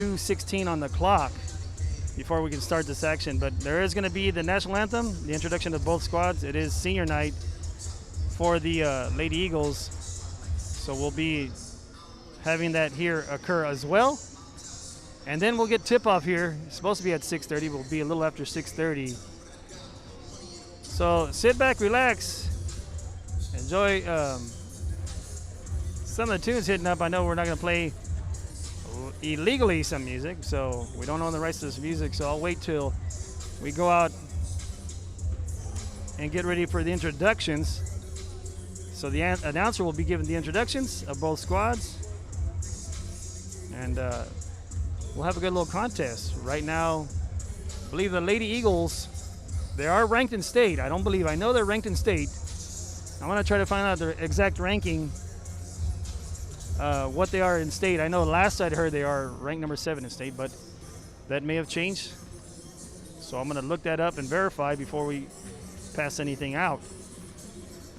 2:16 on the clock before we can start this action. But there is going to be the national anthem, the introduction of both squads. It is senior night for the Lady Eagles, so we'll be having that here occur as well. And then we'll get tip-off here. It's supposed to be at 6:30. We'll be a little after 6:30. So sit back, relax, enjoy some of the tunes hitting up. I know we're not going to play illegally some music, so we don't own the rights to this music, so I'll wait till we go out and get ready for the introductions. So the announcer will be giving the introductions of both squads, and we'll have a good little contest. Right now, I believe the Lady Eagles, they are ranked in state. I know they're ranked in state. I want to try to find out their exact ranking, what they are in state. I know last I'd heard they are ranked number 7 in state, but that may have changed. So I'm going to look that up and verify before we pass anything out.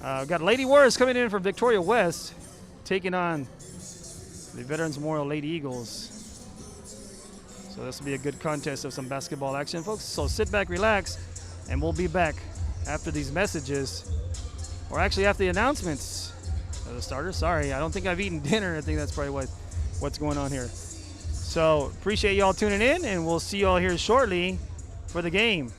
We've got Lady Warriors coming in from Victoria West, taking on the Veterans Memorial Lady Eagles. So this will be a good contest of some basketball action, folks. So sit back, relax, and we'll be back after these messages, or actually after the announcements of the starters. Sorry, I don't think I've eaten dinner. I think that's probably what's going on here. So appreciate y'all tuning in, and we'll see y'all here shortly for the game.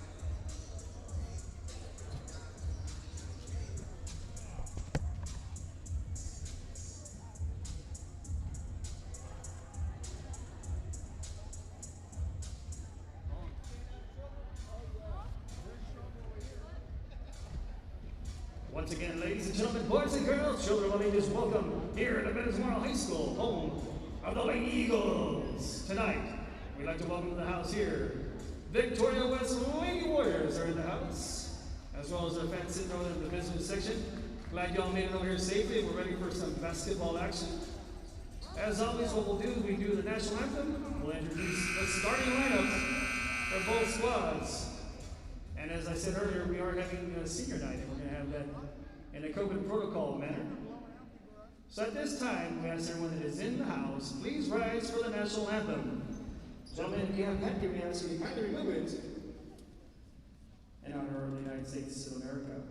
Once again, ladies and gentlemen, boys and girls, children of all ages, welcome here at Veterans Memorial High School, home of the Lady Eagles. Tonight, we'd like to welcome to the house here, Victoria West Lady Warriors are in the house, as well as our fans sitting over in the business section. Glad y'all made it over here safely. We're ready for some basketball action. As always, what we'll do is we do the national anthem. We'll introduce the starting lineups for both squads. And as I said earlier, we are having a senior night, and we're going to have that in a COVID protocol manner. So at this time, we ask everyone that is in the house, please rise for the national anthem. Gentlemen, if you have that, we ask you to kindly remove it in honor of the United States of America.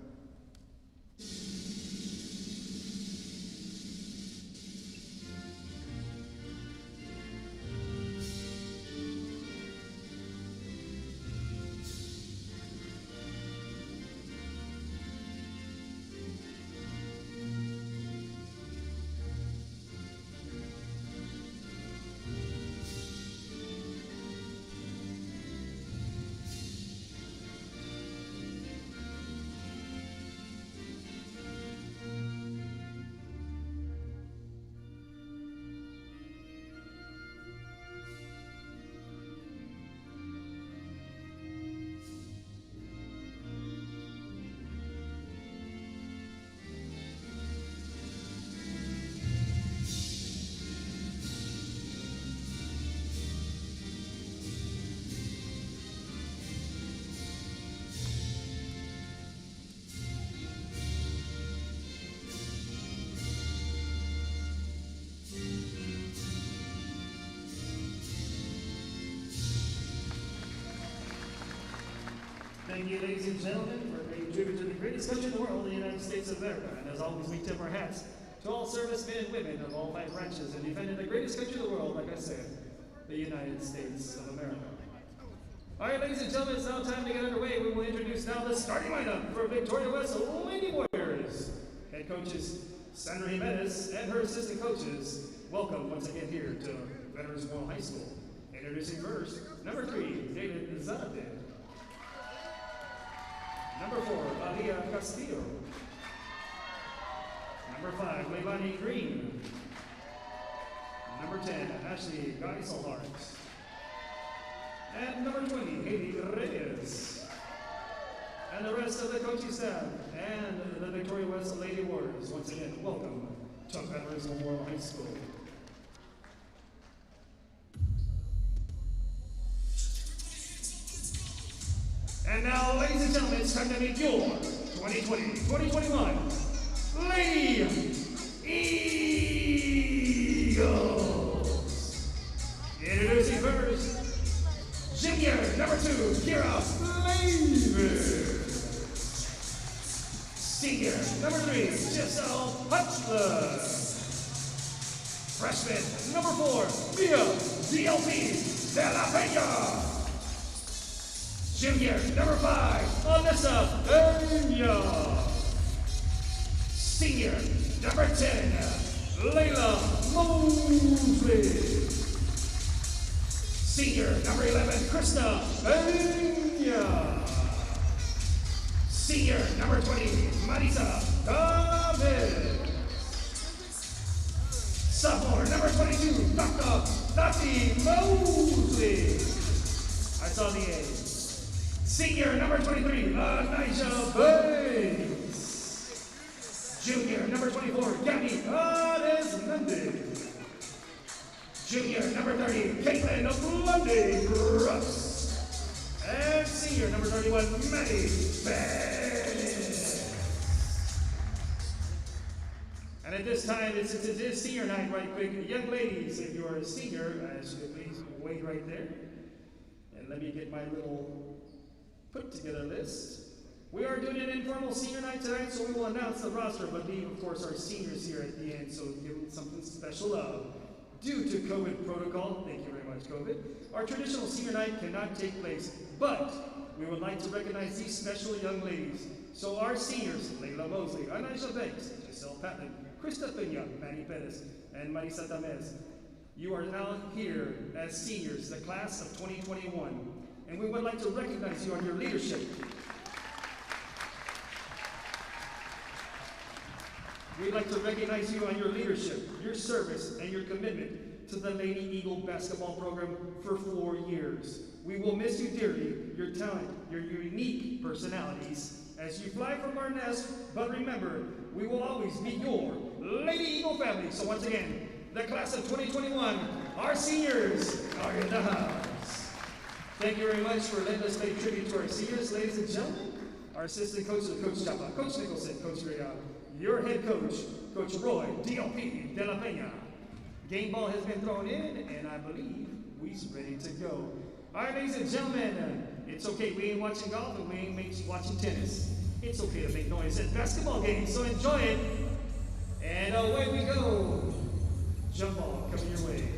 Thank you, ladies and gentlemen, for paying tribute to the greatest country in the world, the United States of America. And as always, we tip our hats to all servicemen and women of all 5 branches in defending the greatest country in the world, like I said, the United States of America. All right, ladies and gentlemen, it's now time to get underway. We will introduce now the starting lineup for Victoria West Lady Warriors. Head coaches Sandra Jimenez and her assistant coaches. Welcome once again here to Veterans Memorial High School. Introducing first, number 3, David Zarate. Number 4, Maria Castillo. Number 5, Leilani Green. Number 10, Ashley Geiselhart. And number 20, Haley Reyes. And the rest of the coaching staff and the Victoria West Lady Warriors. Once again, welcome to Veterans Memorial High School. And now, ladies and gentlemen, it's time to meet your 2020-2021 Lady Eagles. Introducing first. Seniors. Junior, number 2, Kira Flavor. Senior, number 3, Giselle Hutchler. Freshman, number 4, Mia DLP de la Peña. Junior, number 5, Alyssa Peña. Senior, number 10, Layla Mosley. Senior, number 11, Krista Peña. Senior, number 20, Marisa David. Sophomore, number 22, Dr. Tati Mosley. I saw the A. Senior, number 23, Elijah Bates. Junior, number 24, Gabby Aresmendez. Junior, number 30, Caitlin Lundy Brooks. And senior, number 31, Maddie Bennett. And at this time, since it is senior night, right quick, young ladies, if you are a senior, please wait right there. And let me get my little put-together list. We are doing an informal senior night tonight, so we will announce the roster, but leave, of course, our seniors here at the end, so give them something special love. Due to COVID protocol, thank you very much, COVID, our traditional senior night cannot take place, but we would like to recognize these special young ladies. So our seniors, Layla Mosley, Anaisha Banks, Giselle Patton, Krista Peña, Manny Perez, and Marisa Tamez. You are now here as seniors, the class of 2021, and we would like to recognize you on your leadership. We'd like to recognize you on your leadership, your service, and your commitment to the Lady Eagle basketball program for 4 years. We will miss you dearly, your talent, your unique personalities, as you fly from our nest, but remember, we will always be your Lady Eagle family. So once again, the class of 2021, our seniors are in the house. Thank you very much for letting us pay tribute to our seniors, ladies and gentlemen. Our assistant coaches, Coach Chapa, Coach Nicholson, Coach Rayado, your head coach, Coach Roy DLP de la Peña. Game ball has been thrown in, and I believe we're ready to go. All right, ladies and gentlemen, it's okay. We ain't watching golf and we ain't watching tennis. It's okay to make noise at basketball games, so enjoy it. And away we go. Jump ball coming your way.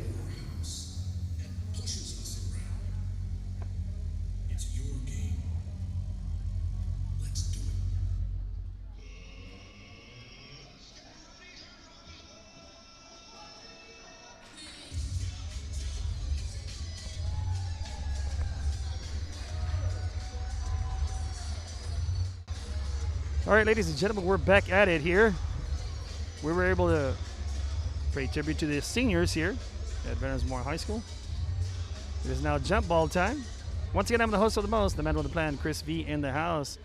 All right, ladies and gentlemen, we're back at it here. We were able to pay tribute to the seniors here at Veterans Memorial High School. It is now jump ball time. Once again, I'm the host of the most, the man with the plan, Chris V, in the house,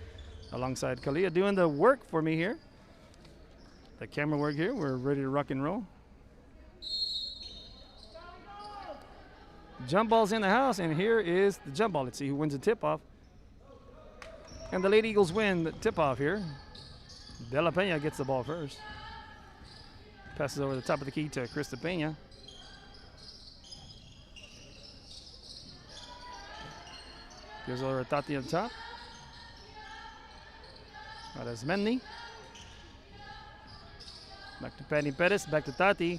alongside Kalia, doing the work for me here. The camera work here. We're ready to rock and roll. Jump ball's in the house, and here is the jump ball. Let's see who wins the tip-off. And the Lady Eagles win the tip-off here. De La Peña gets the ball first. Passes over the top of the key to Krista Peña. Gives over to Tati up top. That's Mendy. Back to Patty Perez, back to Tati.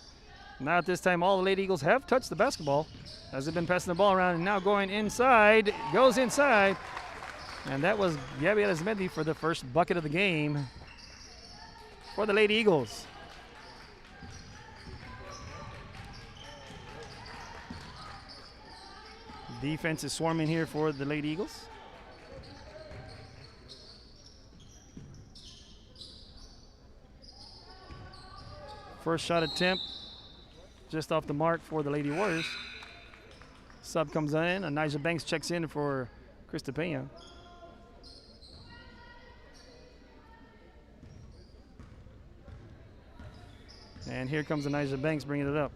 Now at this time, all the Lady Eagles have touched the basketball as they've been passing the ball around, and now going inside, goes inside. And that was Gabby Aresmendi for the first bucket of the game for the Lady Eagles. Defense is swarming here for the Lady Eagles. First shot attempt just off the mark for the Lady Warriors. Sub comes in, and Nigel Banks checks in for Krista Peña. And here comes Nigel Banks bringing it up.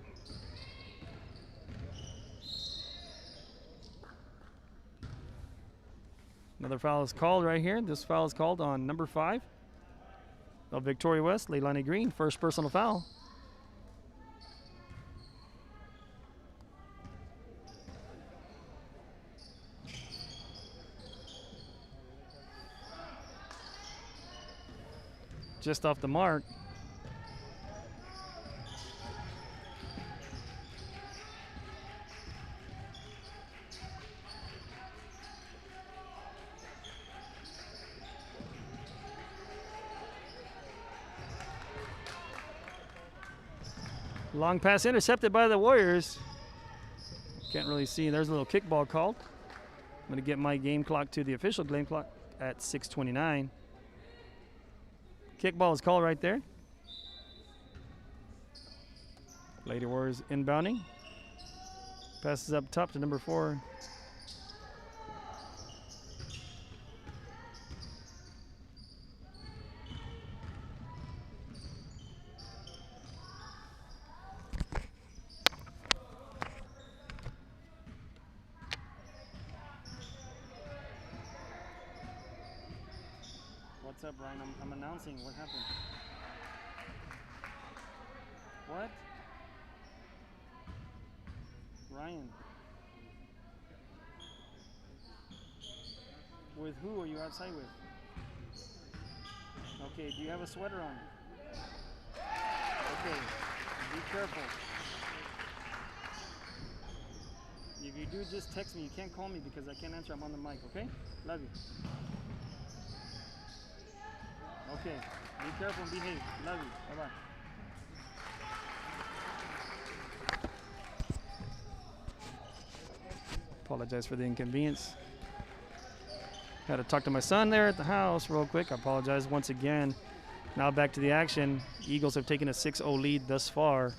Another foul is called right here. This foul is called on number 5 of Victoria West, Leilani Green. First personal foul. just off the mark. Long pass intercepted by the Warriors. Can't really see. There's a little kickball called. I'm going to get my game clock to the official game clock at 6:29. Kickball is called right there. Lady Warriors inbounding. Passes up top to number 4. What's up, Ryan? I'm announcing. What happened? What? Ryan. With who are you outside with? Okay, do you have a sweater on? Okay, be careful. If you do, just text me. You can't call me because I can't answer. I'm on the mic, okay? Love you. Okay, be careful and behave. Love you. Bye-bye. Apologize for the inconvenience. Had to talk to my son there at the house real quick. I apologize once again. Now back to the action. Eagles have taken a 6-0 lead thus far.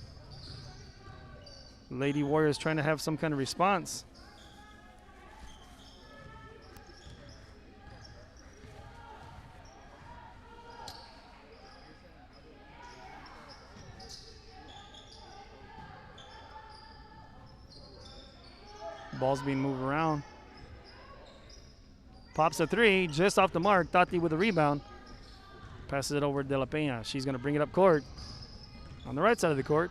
Lady Warriors trying to have some kind of response. Ball's being moved around. Pops a 3, just off the mark. Tati with a rebound. Passes it over to De La Peña. She's going to bring it up court. On the right side of the court.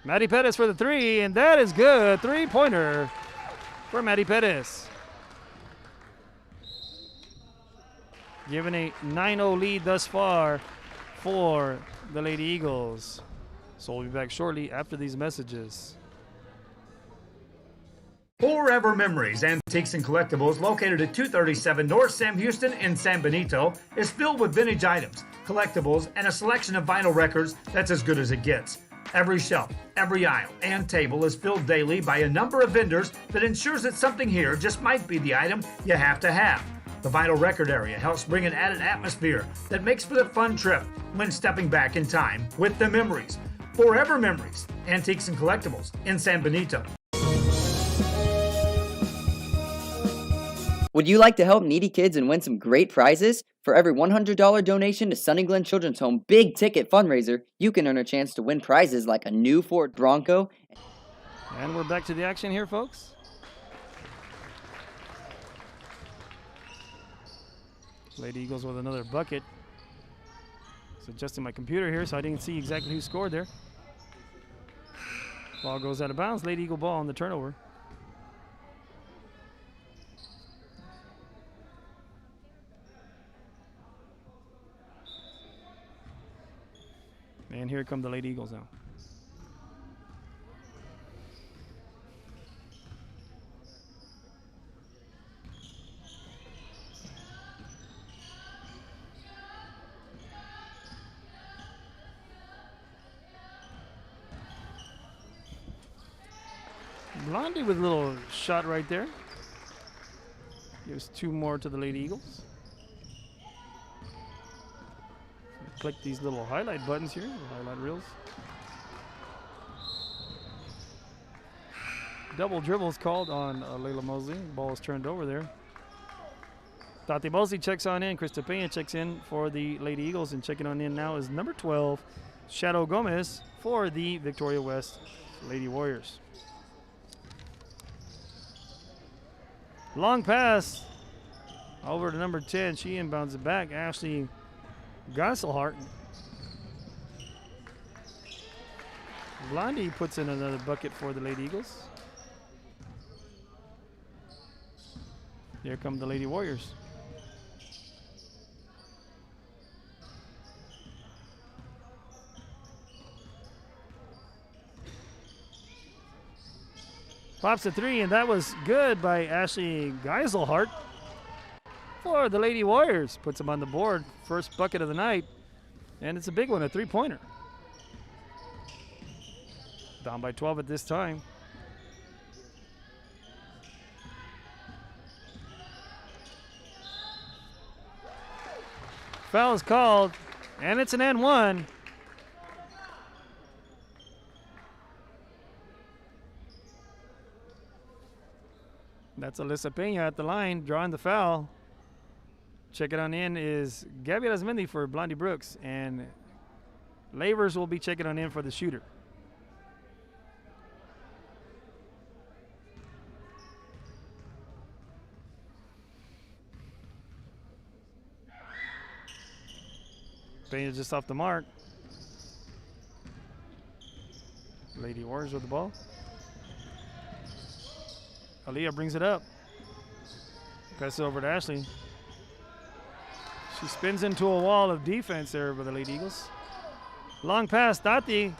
Maddie Pettis for the 3, and that is good. 3-pointer for Maddie Pettis. Giving a 9-0 lead thus far for the Lady Eagles. So we'll be back shortly after these messages. Forever Memories, Antiques and Collectibles, located at 237 North Sam Houston in San Benito, is filled with vintage items, collectibles, and a selection of vinyl records that's as good as it gets. Every shelf, every aisle, and table is filled daily by a number of vendors that ensures that something here just might be the item you have to have. The vinyl record area helps bring an added atmosphere that makes for the fun trip when stepping back in time with the memories. Forever Memories, Antiques and Collectibles in San Benito. Would you like to help needy kids and win some great prizes? For every $100 donation to Sunny Glen Children's Home Big Ticket Fundraiser, you can earn a chance to win prizes like a new Ford Bronco. And we're back to the action here, folks. Lady Eagles with another bucket. It's adjusting my computer here, so I didn't see exactly who scored there. Ball goes out of bounds. Lady Eagle ball on the turnover. And here come the Lady Eagles now. Blondie with a little shot right there. Gives 2 more to the Lady Eagles. Click these little highlight buttons here, highlight reels. Double dribbles called on Layla Mosley. Ball is turned over there. Tati Mosley checks on in. Christi Peña checks in for the Lady Eagles, and checking on in now is number 12, Shadow Gomez, for the Victoria West Lady Warriors. Long pass over to number 10. She inbounds it back. Ashley Gosselhart. Blondie puts in another bucket for the Lady Eagles. Here come the Lady Warriors. Pops a 3, and that was good by Ashley Geiselhart for the Lady Warriors. Puts them on the board. First bucket of the night, and it's a big one, a 3-pointer. Down by 12 at this time. Foul is called, and it's an N1. That's Alyssa Pena at the line, drawing the foul. Checking on in is Gabby Arazmendi for Blondie Brooks, and Lavers will be checking on in for the shooter. Pena just off the mark. Lady Warriors with the ball. Aaliyah brings it up. Pass it over to Ashley. She spins into a wall of defense there by the Lady Eagles. Long pass. Tati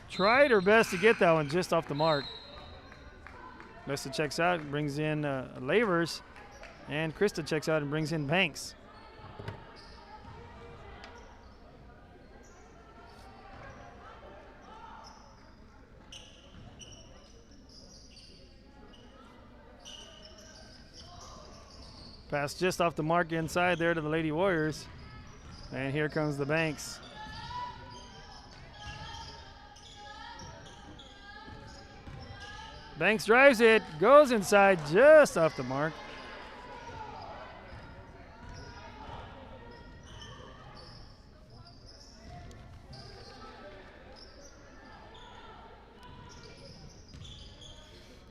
tried her best to get that one just off the mark. Lessa checks out and brings in Lavers. And Krista checks out and brings in Banks. Pass just off the mark inside there to the Lady Warriors. And here comes the Banks. Banks drives it, goes inside just off the mark.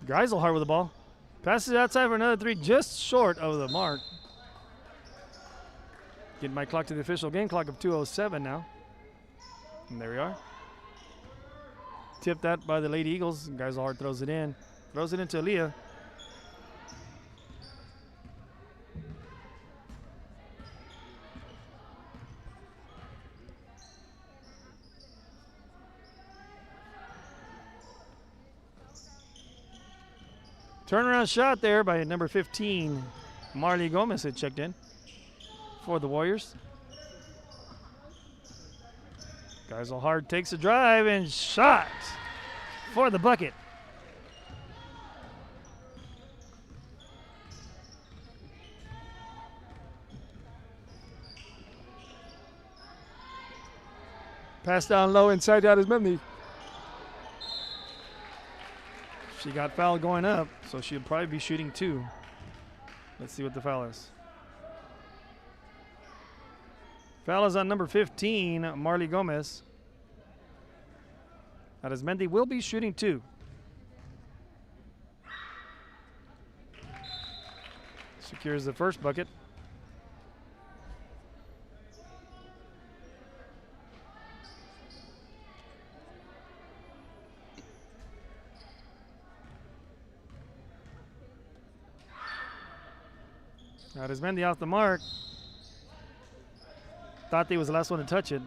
Geiselhart with the ball. Passes outside for another 3, just short of the mark. Getting my clock to the official game clock of 2:07 now. And there we are. Tipped that by the Lady Eagles. Geiselhart throws it in. Throws it into Aaliyah. Turnaround shot there by number 15, Marley Gomez had checked in for the Warriors. Geiselhart takes a drive and shot for the bucket. Pass down low inside out is Memney. She got fouled going up, so she'll probably be shooting 2. Let's see what the foul is. Foul is on number 15, Marley Gomez. Arazmendi will be shooting 2. Secures the first bucket. Arazmendi off the mark. Tati was the last one to touch it.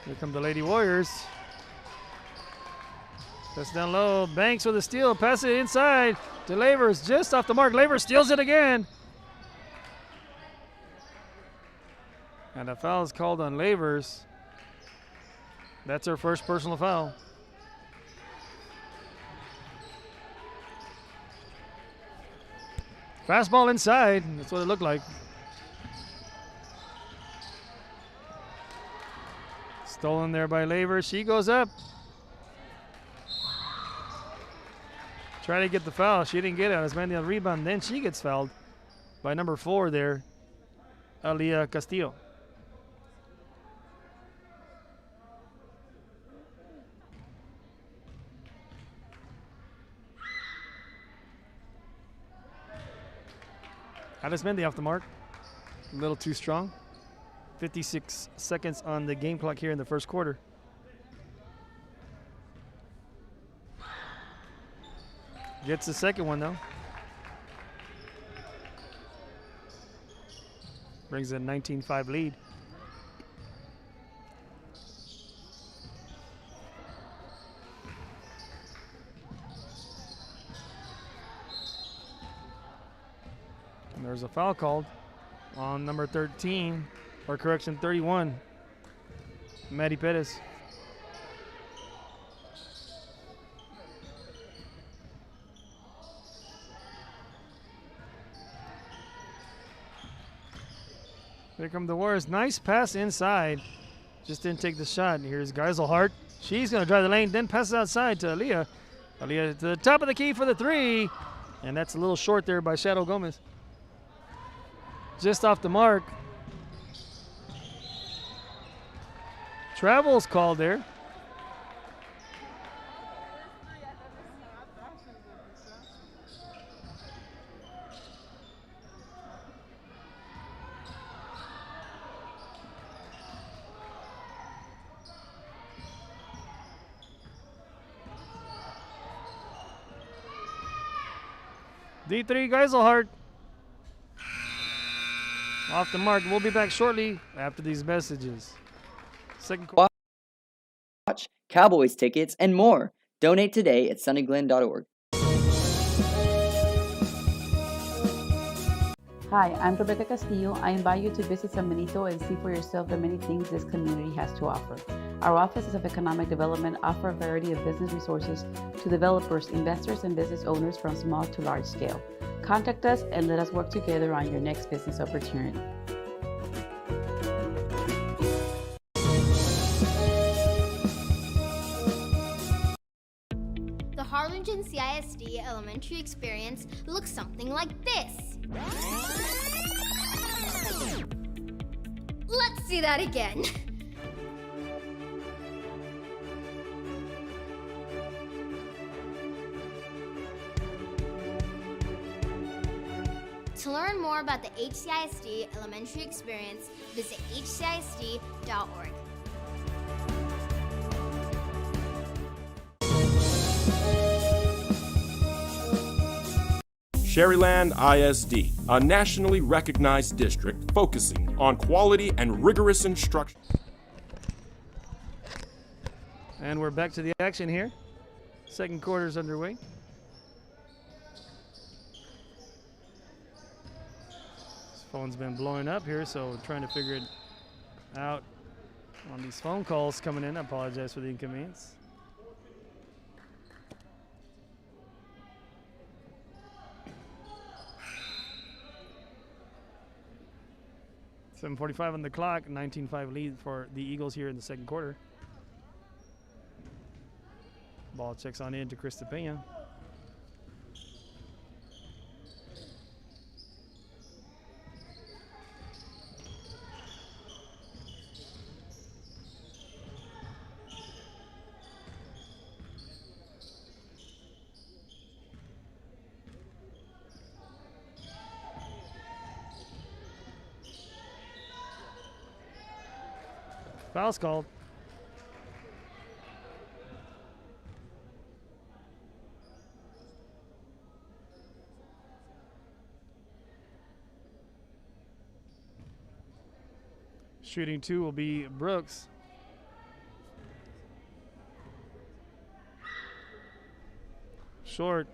Here come the Lady Warriors. Pass down low. Banks with a steal. Pass it inside to Lavers. Just off the mark. Lavers steals it again. And a foul is called on Lavers. That's her first personal foul. Fastball inside. That's what it looked like. Stolen there by Lavers. She goes up. Try to get the foul. She didn't get it. It's Mandy on the rebound. Then she gets fouled by number 4 there, Alia Castillo. Arazmendi off the mark. A little too strong. 56 seconds on the game clock here in the first quarter. Gets the second one though. Brings a 19-5 lead. And there's a foul called on number 13, or correction, 31, Maddie Pettis. Here come the Warriors. Nice pass inside. Just didn't take the shot. Here's Geiselhart. She's going to drive the lane, then passes outside to Aaliyah. Aaliyah to the top of the key for the three. And that's a little short there by Shadow Gomez. Just off the mark. Travel's called there. D3 Geiselhart. Off the mark. We'll be back shortly after these messages. Second quarter. Watch, Cowboys tickets, and more. Donate today at sunnyglen.org. Hi, I'm Rebecca Castillo. I invite you to visit San Benito and see for yourself the many things this community has to offer. Our offices of economic development offer a variety of business resources to developers, investors, and business owners from small to large scale. Contact us and let us work together on your next business opportunity. The Harlingen CISD elementary experience looks something like this. Let's see that again. To learn more about the HCISD elementary experience, visit hcisd.org. Sherryland ISD, a nationally recognized district focusing on quality and rigorous instruction. And we're back to the action here. Second quarter's underway. This phone's been blowing up here, so trying to figure it out on these phone calls coming in. I apologize for the inconvenience. .7:45 on the clock, 19-5 lead for the Eagles here in the second quarter. Ball checks on in to Christi Pena. Foul's called. Shooting two will be Brooks. Short.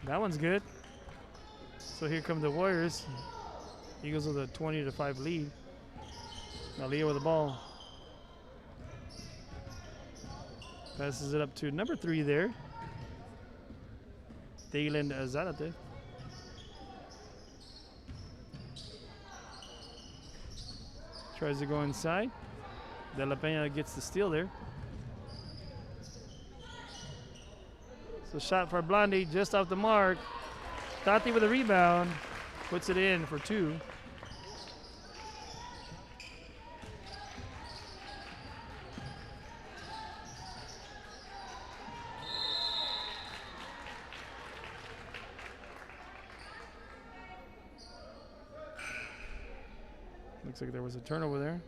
That one's good. So here come the Warriors. Eagles with a 20-5 lead. Aaliyah with the ball. Passes it up to number 3 there. Daylan Zarate. Tries to go inside. De La Peña gets the steal there. So shot for Blondie just off the mark. Tati with a rebound. Puts it in for 2. Looks like there was a turnover there.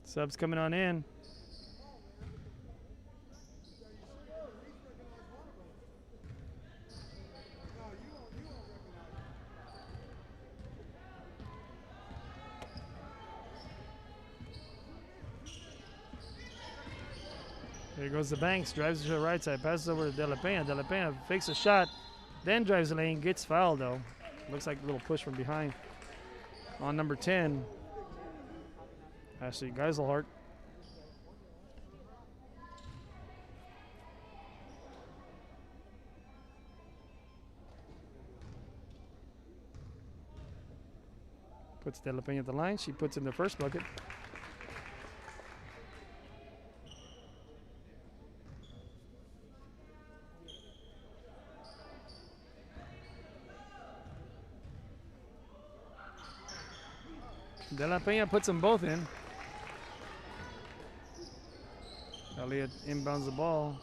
Subs coming on in. There goes the Banks, drives to the right side, passes over to De La Pena. De La Pena fakes a shot, then drives the lane, gets fouled though. Looks like a little push from behind on number 10. Ashley Geiselhart. Puts De La Pena at the line. She puts in the first bucket. De La Pena puts them both in. Elliott inbounds the ball.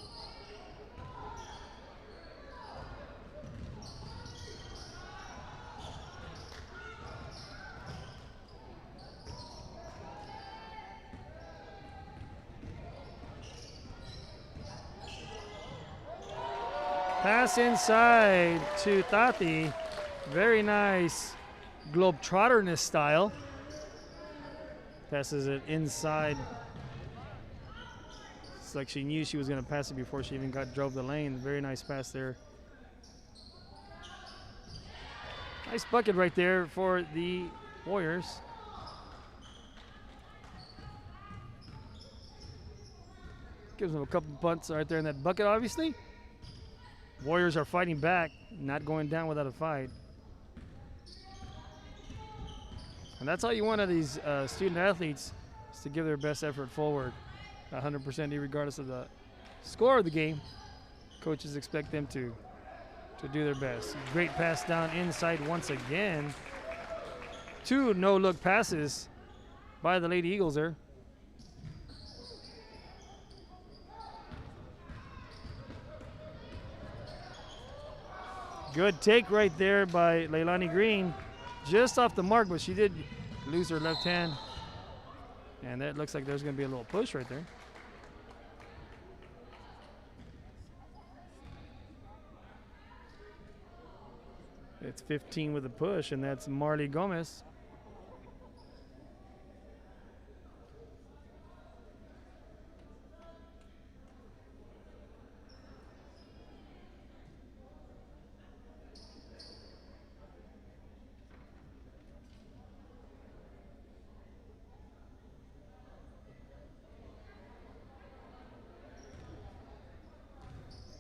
Pass inside to Tati. Very nice Globetrotterness style. Passes it inside. It's like she knew she was going to pass it before she even drove the lane. Very nice pass there. Nice bucket right there for the Warriors. Gives them a couple punts right there in that bucket, obviously. Warriors are fighting back, not going down without a fight. And that's all you want of these student athletes, is to give their best effort forward, 100% regardless of the score of the game. Coaches expect them to do their best. Great pass down inside once again. 2 no-look passes by the Lady Eagles there. Good take right there by Leilani Green. Just off the mark, but she did lose her left hand. And that looks like there's going to be a little push right there. It's 15 with a push, and that's Marley Gomez.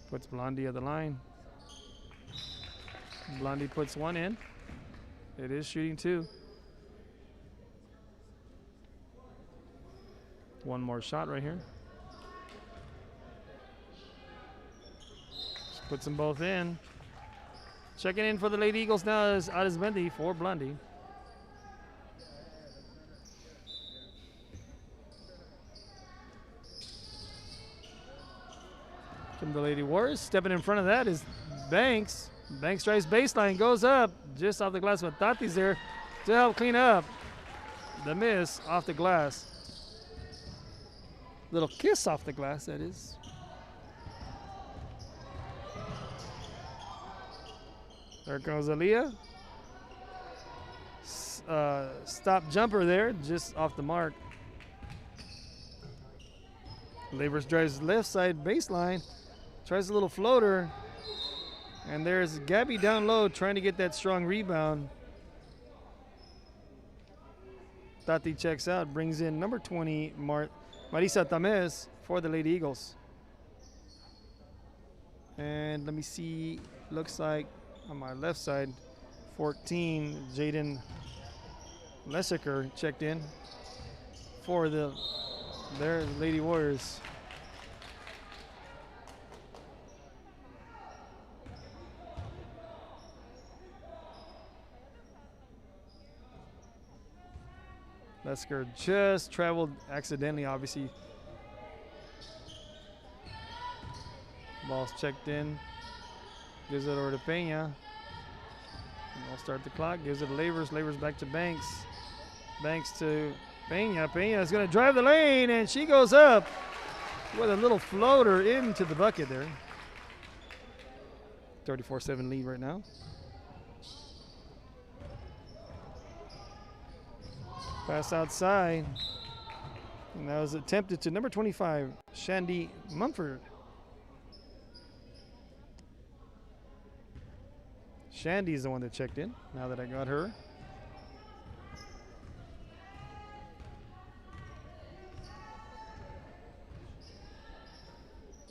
Puts Blondie at the line. Blondie puts one in. It is shooting 2. One more shot right here. She puts them both in. Checking in for the Lady Eagles now is Arizmendi for Blondie. From the Lady Warriors, stepping in front of that is Banks. Banks drives baseline, goes up just off the glass, but Tati's there to help clean up the miss off the glass. Little kiss off the glass, that is. There goes Aaliyah. Stop jumper there, just off the mark. Labors drives left side baseline. Tries a little floater. And there's Gabby down low trying to get that strong rebound. Tati checks out, brings in number 20, Marisa Tamez for the Lady Eagles. And let me see, looks like on my left side, 14, Jaden Lessiker checked in for the Lady Warriors. Lesker just traveled accidentally, obviously. Ball's checked in. Gives it over to Pena. And we'll start the clock. Gives it to Lavers. Lavers back to Banks. Banks to Pena. Pena is going to drive the lane, and she goes up with a little floater into the bucket there. 34-7 lead right now. Pass outside. And that was attempted to number 25, Shandy Mumford. Shandy's the one that checked in, now that I got her.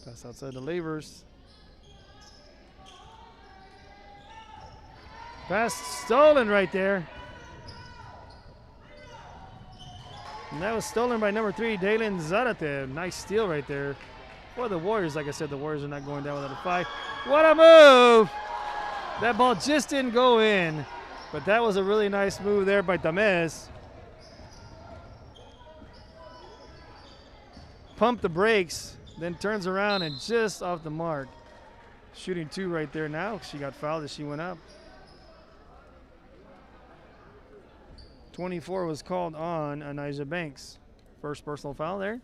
Pass outside the Lavers. Pass stolen right there. And that was stolen by number 3, Dalen Zarate. Nice steal right there. For the Warriors, like I said, the Warriors are not going down without a fight. What a move! That ball just didn't go in, but that was a really nice move there by Tamez. Pumped the brakes, then turns around and just off the mark. Shooting 2 right there now. She got fouled as she went up. 24 was called on Anijah Banks. First personal foul there.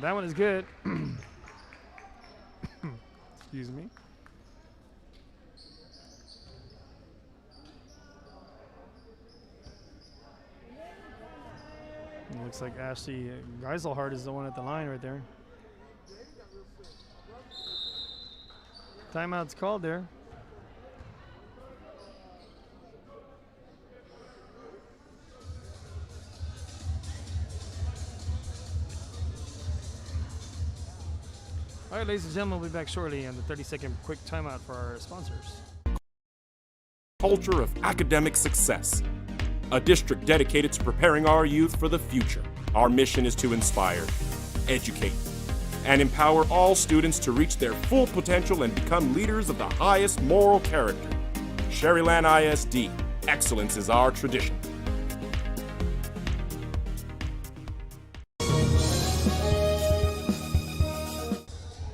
That one is good. Excuse me. It looks like Ashley Geiselhardt is the one at the line right there. Timeout's called there. All right, ladies and gentlemen, we'll be back shortly on the 30-second quick timeout for our sponsors. Culture of academic success. A district dedicated to preparing our youth for the future. Our mission is to inspire, educate, and empower all students to reach their full potential and become leaders of the highest moral character. Sherryland ISD, excellence is our tradition.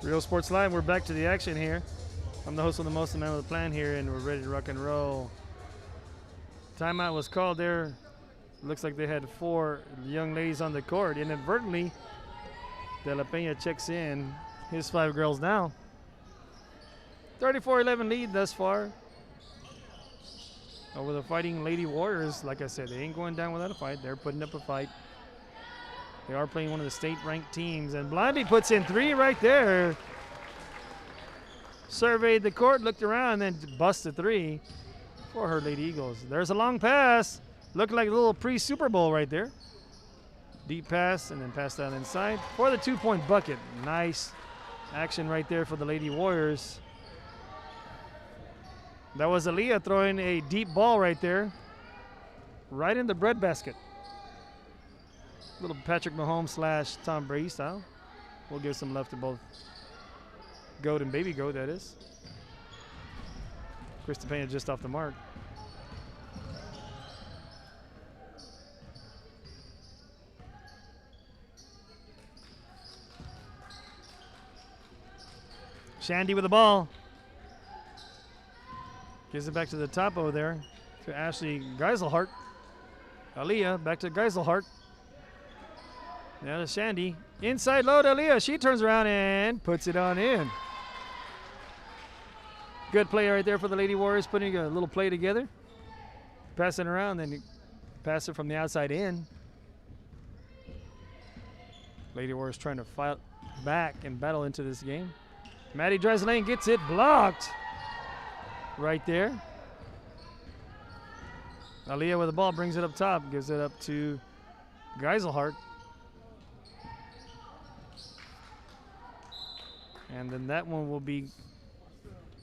Real Sports Live, we're back to the action here. I'm the host of the most, the man with the plan here, and we're ready to rock and roll. Timeout was called there. Looks like they had 4 young ladies on the court. Inadvertently, De La Peña checks in his 5 girls now. 34-11 lead thus far over the Fighting Lady Warriors. Like I said, they ain't going down without a fight. They're putting up a fight. They are playing one of the state-ranked teams, and Blondie puts in 3 right there. Surveyed the court, looked around, and then busted 3 for her Lady Eagles. There's a long pass. Looked like a little pre-Super Bowl right there. Deep pass, and then pass down inside for the 2-point bucket. Nice action right there for the Lady Warriors. That was Aaliyah throwing a deep ball right there, right in the breadbasket. Little Patrick Mahomes / Tom Brady style. We'll give some love to both Goat and Baby Goat, that is. Christi Pena just off the mark. Shandy with the ball. Gives it back to the top over there to Ashley Geiselhardt. Aaliyah back to Geiselhardt. Now to Shandy. Inside low to Aaliyah. She turns around and puts it on in. Good play right there for the Lady Warriors, putting a little play together. Passing around, then pass it from the outside in. Lady Warriors trying to fight back and battle into this game. Maddie drives the lane, gets it blocked right there. Aaliyah with the ball, brings it up top, gives it up to Geiselhardt. And then that one will be,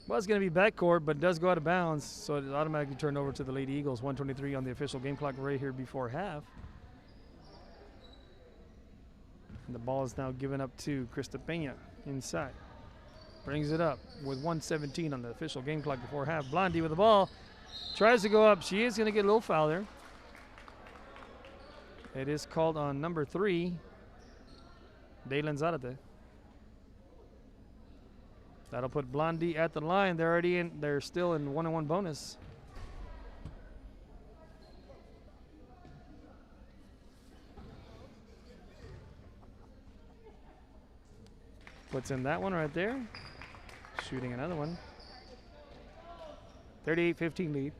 well, it's going to be backcourt, but does go out of bounds, so it automatically turned over to the Lady Eagles. 1:23 on the official game clock right here before half. And the ball is now given up to Christi Pena inside. Brings it up with 1:17 on the official game clock before half. Blondie with the ball. Tries to go up. She is going to get a little foul there. It is called on number 3, Daylan Zarate. That'll put Blondie at the line. They're already in. They're still in 1-on-1 bonus. Puts in that one right there. Shooting another one. 38-15 lead.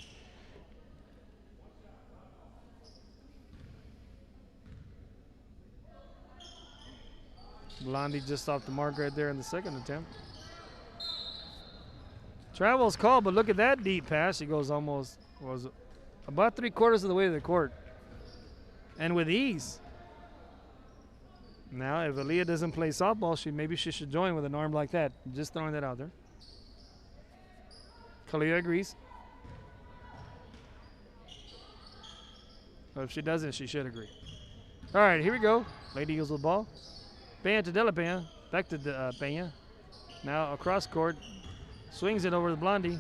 Blondie just off the mark right there in the second attempt. Travel's called, but look at that deep pass. She was about 3/4 of the way to the court. And with ease. Now, if Aaliyah doesn't play softball, maybe she should join with an arm like that. Just throwing that out there. Kalia agrees. Well, if she doesn't, she should agree. All right, here we go. Lady Eagles with the ball. Peña to De La Peña. Back to Peña. Now across court. Swings it over to Blondie.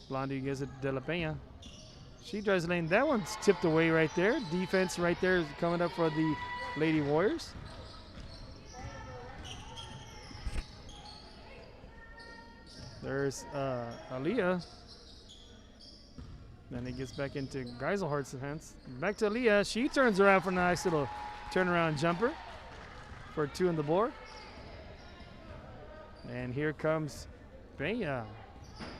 Blondie gives it to De La Peña. She drives the lane. That one's tipped away right there. Defense right there is coming up for the Lady Warriors. There's Aaliyah. Then it gets back into Geiselhardt's hands. Back to Aaliyah. She turns around for a nice little turnaround jumper for 2 on the board. And here comes Peña.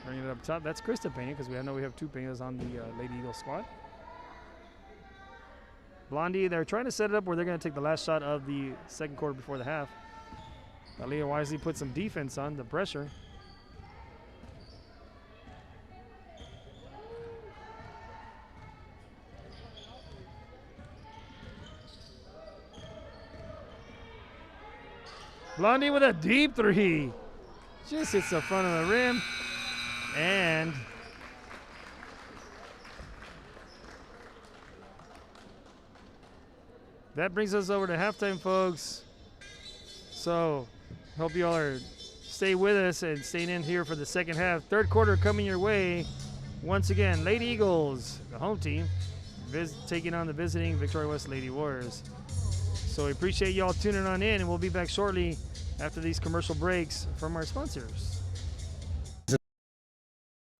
Bringing it up top. That's Christi Peña, because we know we have 2 Peñas on the Lady Eagle squad. Blondie, they're trying to set it up where they're going to take the last shot of the second quarter before the half. Aaliyah wisely put some defense on the pressure. Blondie with a deep 3. Just hits the front of the rim. And that brings us over to halftime, folks. So hope you all stay with us and staying in here for the second half. Third quarter coming your way. Once again, Lady Eagles, the home team, taking on the visiting Victoria West Lady Warriors. So we appreciate you all tuning on in, and we'll be back shortly after these commercial breaks from our sponsors.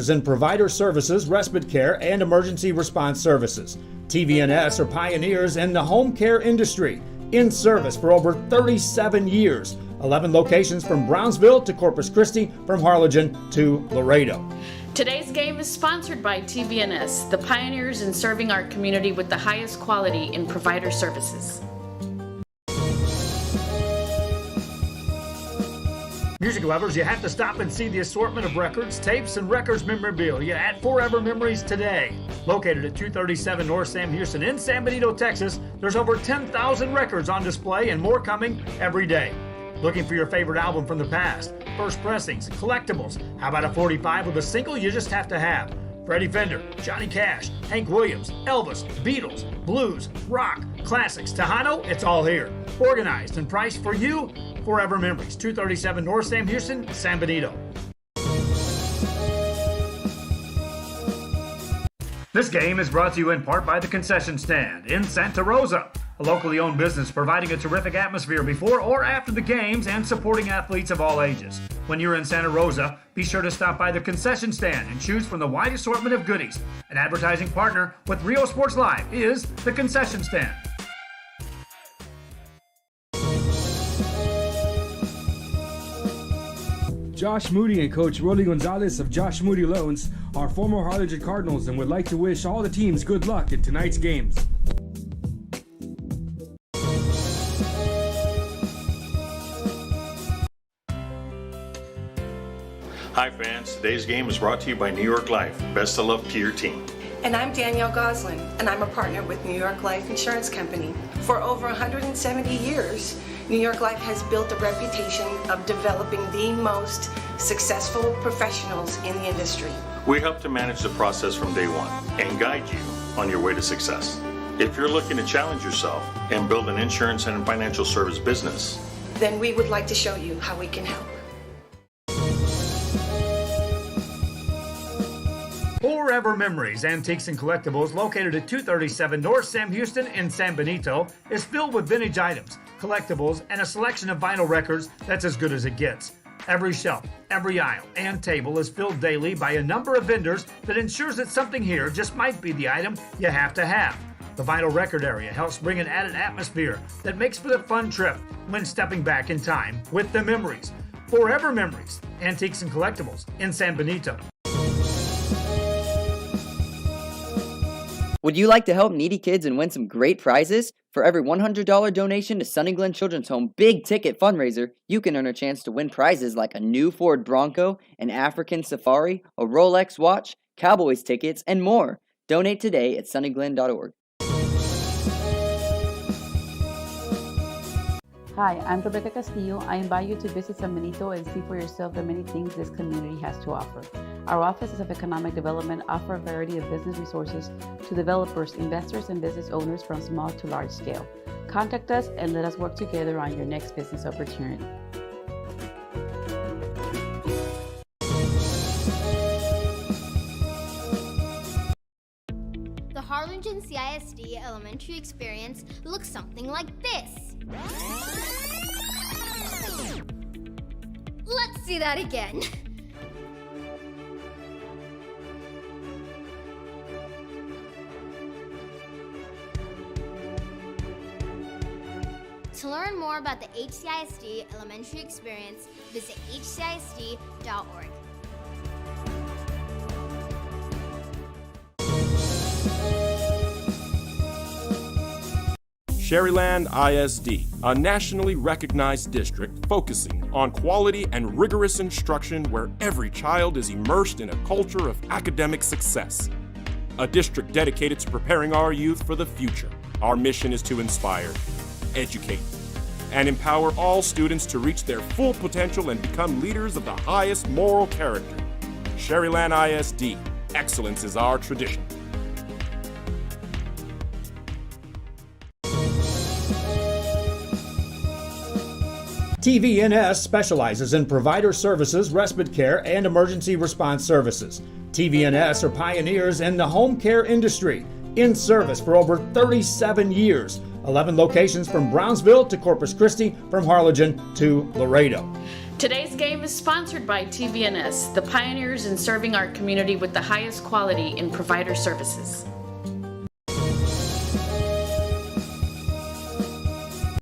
In provider services, respite care, and emergency response services. TVNS are pioneers in the home care industry, in service for over 37 years. 11 locations from Brownsville to Corpus Christi, from Harlingen to Laredo. Today's game is sponsored by TVNS, the pioneers in serving our community with the highest quality in provider services. Music lovers, you have to stop and see the assortment of records, tapes, and records memorabilia at Forever Memories today. Located at 237 North Sam Houston in San Benito, Texas, there's over 10,000 records on display and more coming every day. Looking for your favorite album from the past, first pressings, collectibles? How about a 45 with a single you just have to have? Freddie Fender, Johnny Cash, Hank Williams, Elvis, Beatles, blues, rock, classics, Tejano, it's all here. Organized and priced for you. Forever Memories, 237 North Sam Houston, San Benito. This game is brought to you in part by the Concession Stand in Santa Rosa, a locally owned business providing a terrific atmosphere before or after the games and supporting athletes of all ages. When you're in Santa Rosa, be sure to stop by the Concession Stand and choose from the wide assortment of goodies. An advertising partner with Rio Sports Live is the Concession Stand. Josh Moody and Coach Rolly Gonzalez of Josh Moody Loans are former Harlingen Cardinals and would like to wish all the teams good luck in tonight's games. Hi fans, today's game is brought to you by New York Life. Best of luck to your team. And I'm Danielle Goslin, and I'm a partner with New York Life Insurance Company. For over 170 years, New York Life has built a reputation of developing the most successful professionals in the industry. We help to manage the process from day one and guide you on your way to success. If you're looking to challenge yourself and build an insurance and financial service business, then we would like to show you how we can help. Forever Memories, Antiques and Collectibles, located at 237 North Sam Houston in San Benito, is filled with vintage items, collectibles, and a selection of vinyl records that's as good as it gets. Every shelf, every aisle, and table is filled daily by a number of vendors that ensures that something here just might be the item you have to have. The vinyl record area helps bring an added atmosphere that makes for the fun trip when stepping back in time with the memories. Forever Memories, Antiques and Collectibles in San Benito. Would you like to help needy kids and win some great prizes? For every $100 donation to Sunny Glen Children's Home Big Ticket Fundraiser, you can earn a chance to win prizes like a new Ford Bronco, an African Safari, a Rolex watch, Cowboys tickets, and more. Donate today at sunnyglen.org. Hi, I'm Rebecca Castillo. I invite you to visit San Benito and see for yourself the many things this community has to offer. Our offices of economic development offer a variety of business resources to developers, investors, and business owners from small to large scale. Contact us and let us work together on your next business opportunity. The Harlingen CISD elementary experience looks something like this. Let's see that again. To learn more about the HCISD elementary experience, visit hcisd.org. Sherryland ISD, a nationally recognized district focusing on quality and rigorous instruction where every child is immersed in a culture of academic success. A district dedicated to preparing our youth for the future. Our mission is to inspire, educate, and empower all students to reach their full potential and become leaders of the highest moral character. Sherryland ISD, excellence is our tradition. TVNS specializes in provider services, respite care, and emergency response services. TVNS are pioneers in the home care industry, in service for over 37 years. 11 locations from Brownsville to Corpus Christi, from Harlingen to Laredo. Today's game is sponsored by TVNS, the pioneers in serving our community with the highest quality in provider services.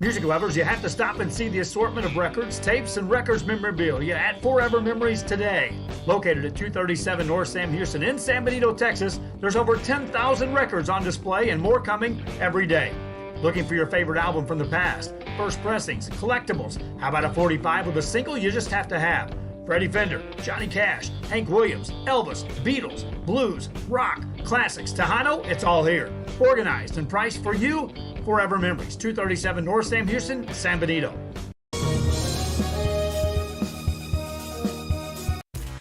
Music lovers, you have to stop and see the assortment of records, tapes, and records memorabilia at Forever Memories today. Located at 237 North Sam Houston in San Benito, Texas, there's over 10,000 records on display and more coming every day. Looking for your favorite album from the past, first pressings, collectibles? How about a 45 with a single you just have to have? Freddie Fender, Johnny Cash, Hank Williams, Elvis, Beatles, blues, rock, classics, Tejano, it's all here. Organized and priced for you. Forever Memories, 237 North Sam Houston, San Benito.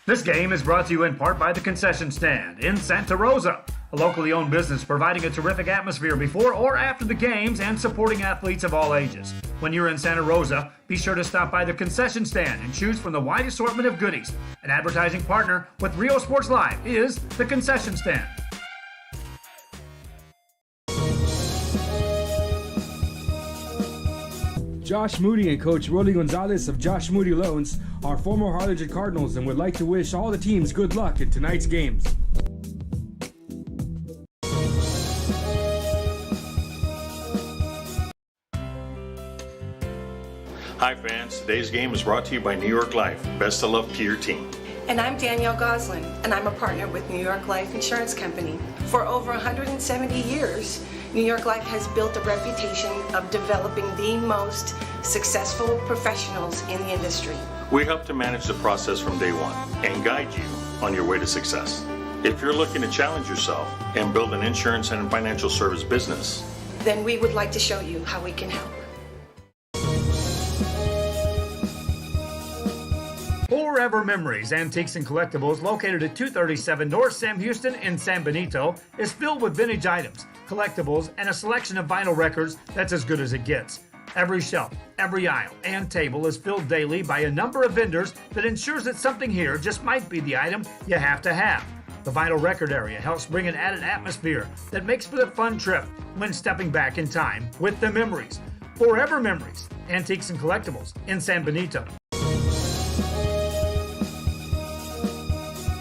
This game is brought to you in part by the Concession Stand in Santa Rosa, a locally owned business providing a terrific atmosphere before or after the games and supporting athletes of all ages. When you're in Santa Rosa, be sure to stop by the Concession Stand and choose from the wide assortment of goodies. An advertising partner with Rio Sports Live is the Concession Stand. Josh Moody and Coach Rolly Gonzalez of Josh Moody Loans are former Harlingen Cardinals and would like to wish all the teams good luck in tonight's games. Hi fans, today's game is brought to you by New York Life. Best of luck to your team. And I'm Danielle Goslin, and I'm a partner with New York Life Insurance Company. For over 170 years, New York Life has built a reputation of developing the most successful professionals in the industry. We help to manage the process from day one and guide you on your way to success. If you're looking to challenge yourself and build an insurance and financial service business, then we would like to show you how we can help. Forever Memories, Antiques and Collectibles, located at 237 North Sam Houston in San Benito, is filled with vintage items, collectibles, and a selection of vinyl records that's as good as it gets. Every shelf, every aisle, and table is filled daily by a number of vendors that ensures that something here just might be the item you have to have. The vinyl record area helps bring an added atmosphere that makes for a fun trip when stepping back in time with the memories. Forever Memories, Antiques and Collectibles in San Benito.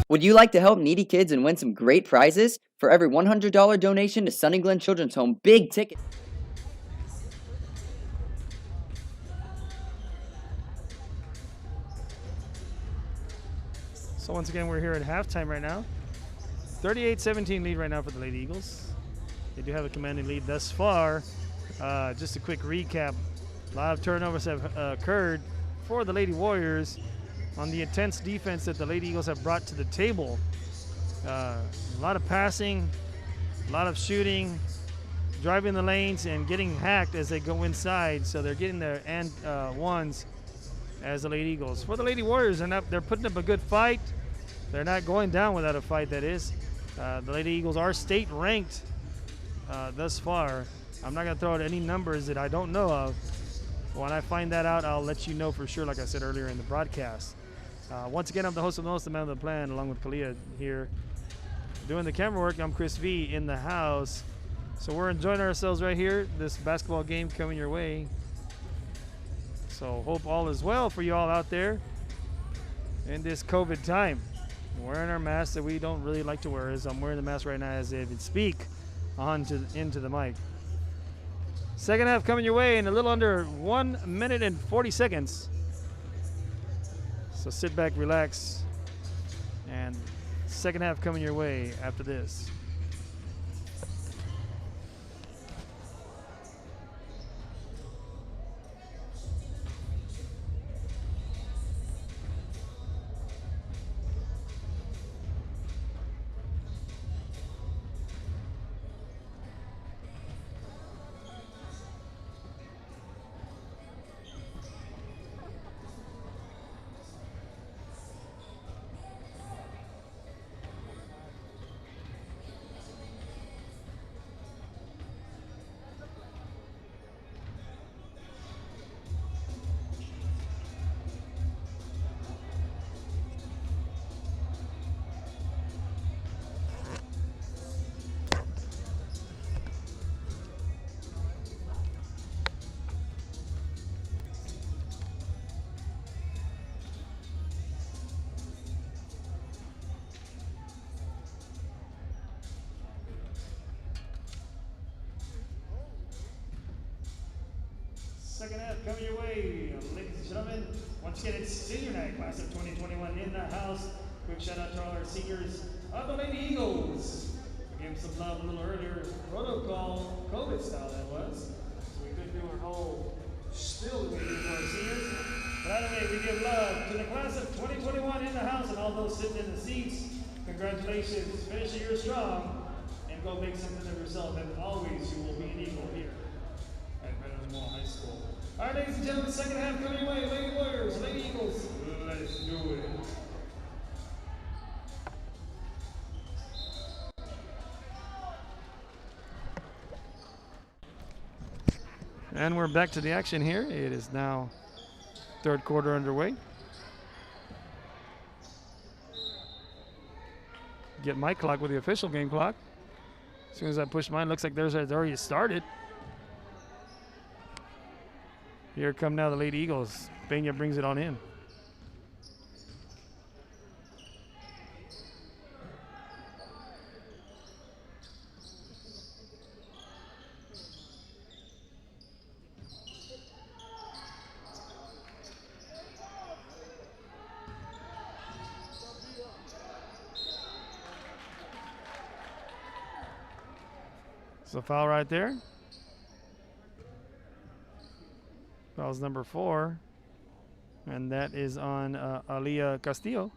Would you like to help needy kids and win some great prizes? For every $100 donation to Sunny Glen Children's Home, big ticket. So once again, we're here at halftime right now. 38-17 lead right now for the Lady Eagles. They do have a commanding lead thus far. Just a quick recap. A lot of turnovers have occurred for the Lady Warriors on the intense defense that the Lady Eagles have brought to the table. A lot of passing, a lot of shooting, driving the lanes, and getting hacked as they go inside. So they're getting their and ones as the Lady Eagles. For the Lady Warriors, they're putting up a good fight. They're not going down without a fight, that is. The Lady Eagles are state ranked thus far. I'm not going to throw out any numbers that I don't know of. When I find that out, I'll let you know for sure, like I said earlier in the broadcast. Once again, I'm the host of the most, the man of the plan, along with Kalia here. Doing the camera work, I'm Chris V in the house. So we're enjoying ourselves right here. This basketball game coming your way. So hope all is well for you all out there in this COVID time. Wearing our masks that we don't really like to wear. As I'm wearing the mask right now as I even speak into the mic. Second half coming your way in a little under 1 minute and 40 seconds. So sit back, relax, and second half coming your way after this. Second half coming your way, ladies and gentlemen. Once again, it's senior night, class of 2021 in the house. Quick shout out to all our seniors of the Lady Eagles. We gave them some love a little earlier. Protocol, COVID style that was. So we couldn't do our whole spill that we did for our seniors. But anyway, we give love to the class of 2021 in the house and all those sitting in the seats. Congratulations, finish the year strong and go make something of yourself. And always you will be an Eagle here at Veterans Memorial High School. All right, ladies and gentlemen, second half coming your way. Lady Warriors, Lady Eagles, let's do it. And we're back to the action here. It is now third quarter underway. Get my clock with the official game clock. As soon as I push mine, looks like theirs has already started. Here come now the Lady Eagles. Peña brings it on in. So foul right there. Foul's number 4, and that is on Alia Castillo.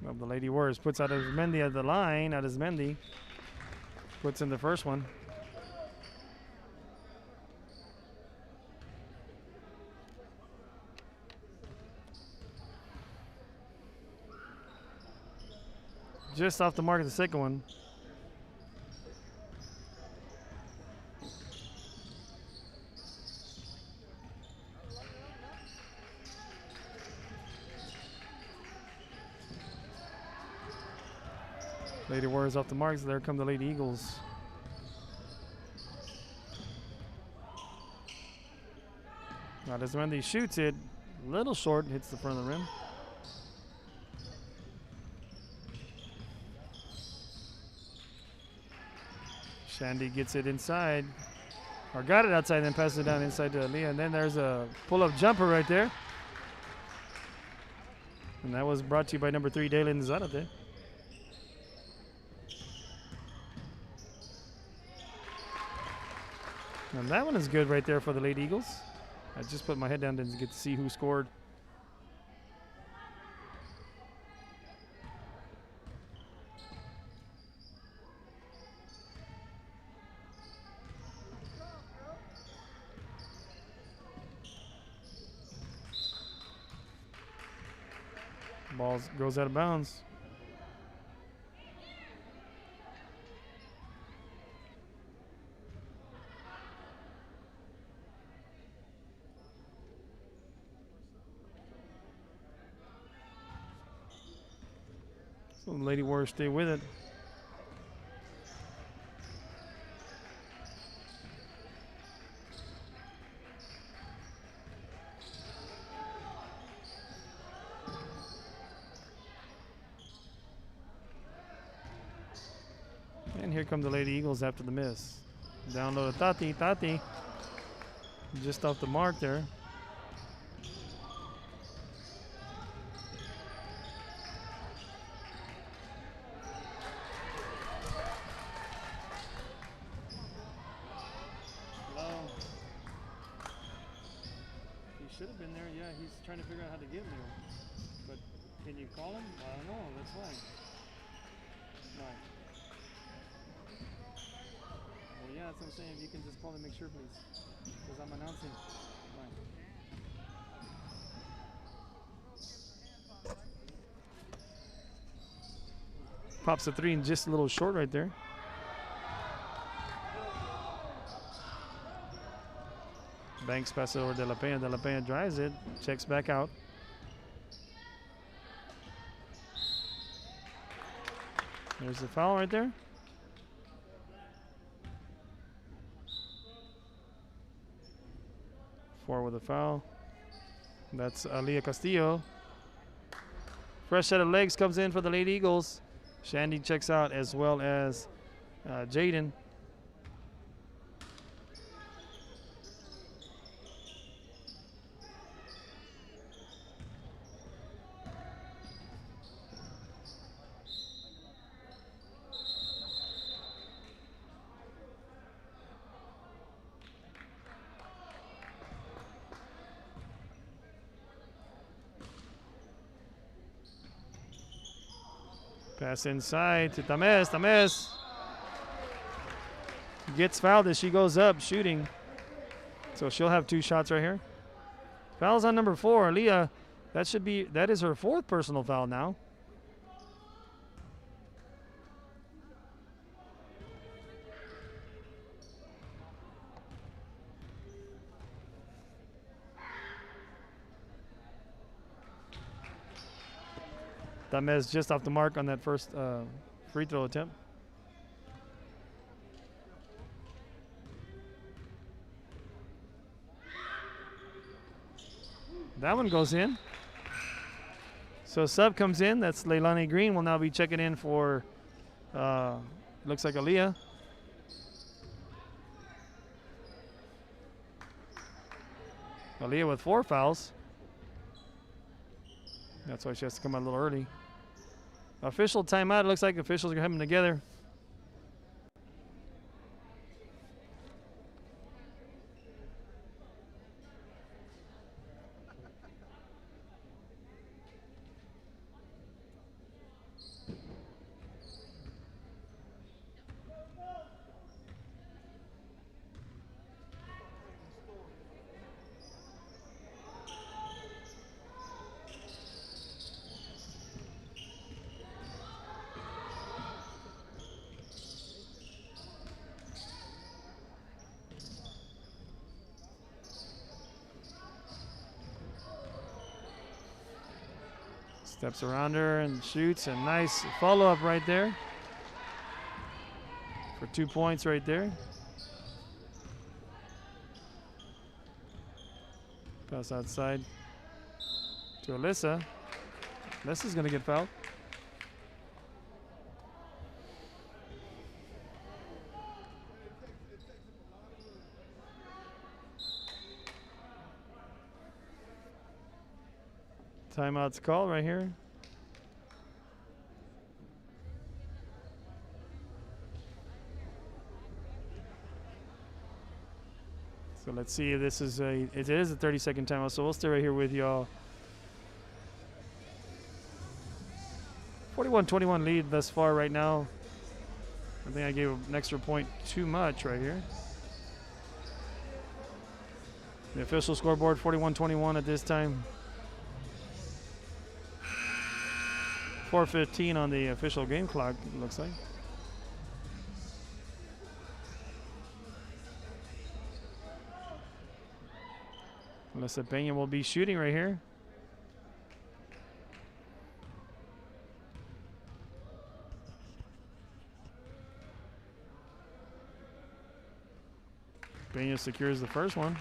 Well, the Lady Warriors puts out Mendy at the line. That is Mendy. Puts in the first one. Just off the mark of the second one. Lady Warriors off the marks. There come the Lady Eagles. Now as Wendy shoots it, a little short, hits the front of the rim. Shandy gets it inside, or got it outside, then passes it down inside to Aaliyah. And then there's a pull-up jumper right there. And that was brought to you by number 3, Daylin Zarate. And that one is good right there for the Lady Eagles. I just put my head down to get to see who scored. Ball goes out of bounds. So the Lady Warriors stay with it. And here come the Lady Eagles after the miss. Down low to Tati. Tati just off the mark there. Hello. He should have been there. Yeah, he's trying to figure out how to get him there. But can you call him? I don't know. That's fine. Right. Well, yeah, that's what I'm saying. If you can just call and make sure, please. Because I'm announcing. Right. Pops a 3 and just a little short right there. Banks passes it over De La Peña. De La Peña drives it. Checks back out. There's the foul right there. Four with a foul. That's Aaliyah Castillo. Fresh set of legs comes in for the Lady Eagles. Shandy checks out as well as Jaden. Pass inside to Tamez. Tamez gets fouled as she goes up shooting. So she'll have 2 shots right here. Foul's on number 4, Leah. That is her 4th personal foul now. Tamez just off the mark on that first free throw attempt. That one goes in. So sub comes in. That's Leilani Green. Will now be checking in for, looks like Aaliyah. Aaliyah with 4 fouls. That's why she has to come out a little early. Official timeout. It looks like officials are coming together. Steps around her and shoots. A nice follow-up right there. 2 points right there. Pass outside to Alyssa. Alyssa's going to get fouled. Timeout's call right here. So let's see if this is it is a 30-second timeout, so we'll stay right here with y'all. 41-21 lead thus far right now. I think I gave an extra point too much right here. The official scoreboard, 41-21 at this time. 4:15 on the official game clock, it looks like. Alyssa Peña will be shooting right here. Peña secures the first one.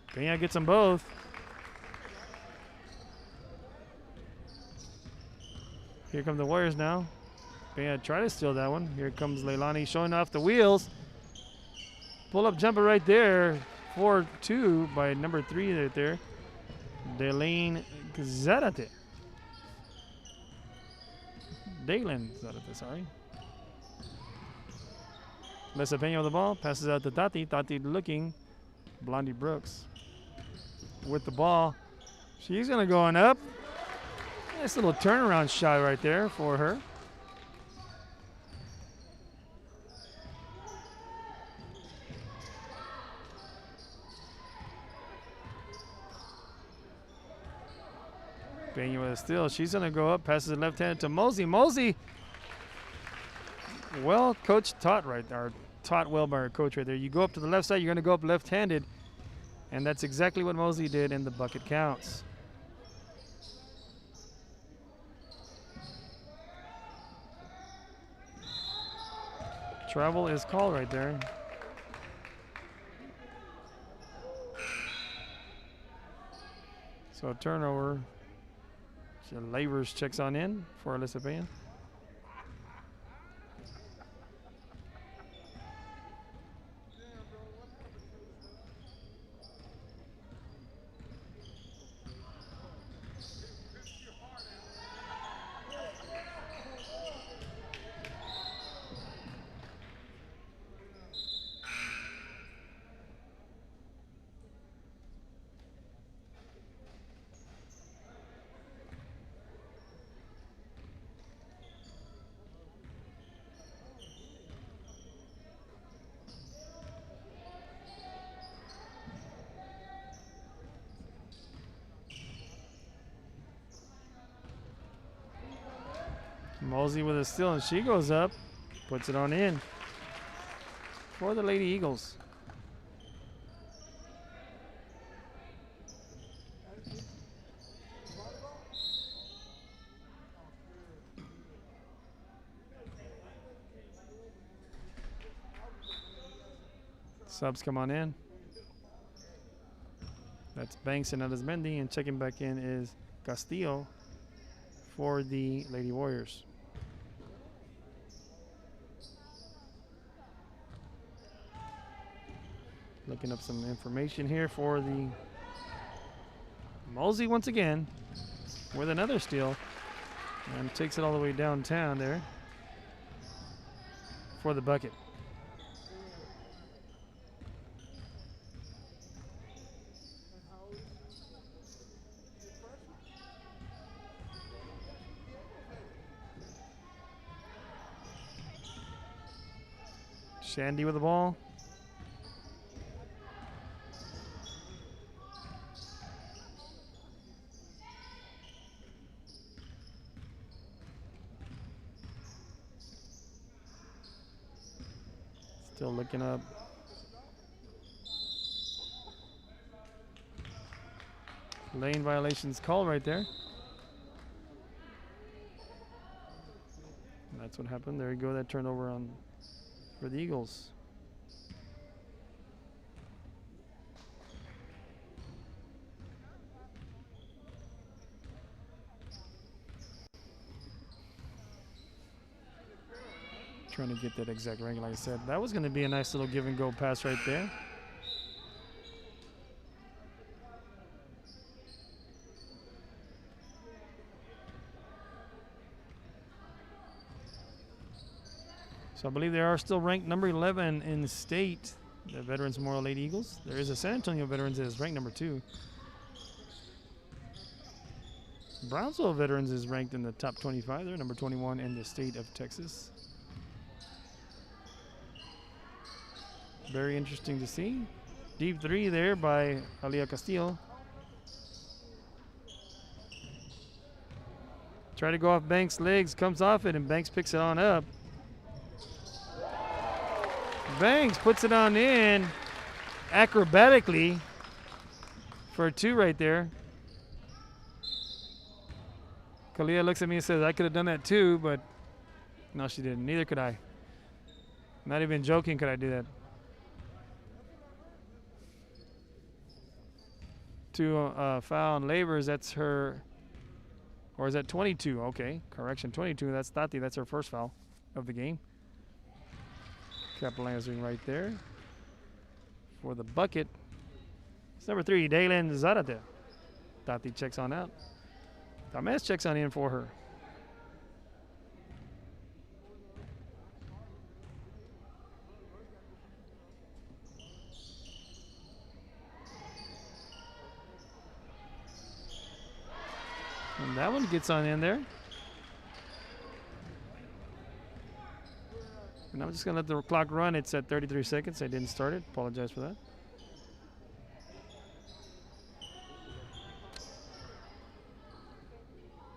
Peña gets them both. Here come the Warriors now. Peña try to steal that one. Here comes Leilani showing off the wheels. Pull-up jumper right there. 4-2 by number 3 right there. Dalen Zarate. Dalen Zarate, sorry. Alyssa Peña with the ball. Passes out to Tati. Tati looking. Blondie Brooks with the ball. She's going to go on up. Nice little turnaround shot right there for her. Peña with a steal. She's going to go up, passes it left-handed to Mosey. Mosey, well coached, taught well by her coach right there. You go up to the left side, you're going to go up left-handed. And that's exactly what Mosey did, and the bucket counts. Travel is called right there. So a turnover. Lavers checks on in for Alyssa Peña. Mosey with a steal, and she goes up, puts it on in for the Lady Eagles. Subs come on in. That's Banks and Alasmendi, and checking back in is Castillo for the Lady Warriors. Looking up some information here for the Mosey once again with another steal, and takes it all the way downtown there for the bucket. Shandy with the ball. Still looking up. Lane violations called right there. And that's what happened. There you go. That turnover on for the Eagles. Trying to get that exact ranking, like I said. That was going to be a nice little give and go pass right there. So I believe they are still ranked number 11 in the state, the Veterans Memorial Lady Eagles. There is a San Antonio Veterans that is ranked number 2. Brownsville Veterans is ranked in the top 25. They're number 21 in the state of Texas. Very interesting to see. Deep 3 there by Alia Castillo. Try to go off Banks' legs, comes off it, and Banks picks it on up. Banks puts it on in acrobatically for a 2 right there. Kalia looks at me and says, I could have done that too, but no, she didn't. Neither could I. Not even joking could I do that. 2 foul on Labors, that's her, or is that 22? Okay, correction, 22, that's Tati, that's her first foul of the game. Capitalizing right there for the bucket. It's number 3, Daylan Zarate. Tati checks on out. Tamez checks on in for her. And that one gets on in there. And I'm just going to let the clock run. It's at 33 seconds. I didn't start it. Apologize for that.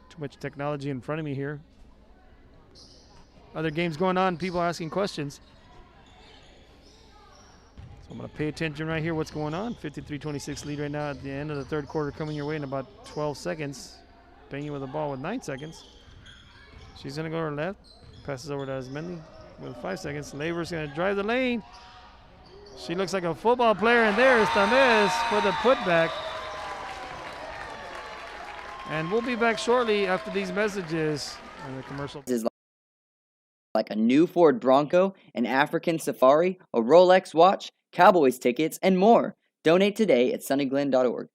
Too much technology in front of me here. Other games going on. People asking questions. So I'm going to pay attention right here what's going on. 53-26 lead right now at the end of the third quarter coming your way in about 12 seconds. Banging with the ball with 9 seconds. She's going to go to her left. Passes over to Asmendi. With 5 seconds, Labor's going to drive the lane. She looks like a football player, and there's Tamez for the putback. And we'll be back shortly after these messages and the commercial. Is like a new Ford Bronco, an African safari, a Rolex watch, Cowboys tickets, and more. Donate today at sunnyglen.org.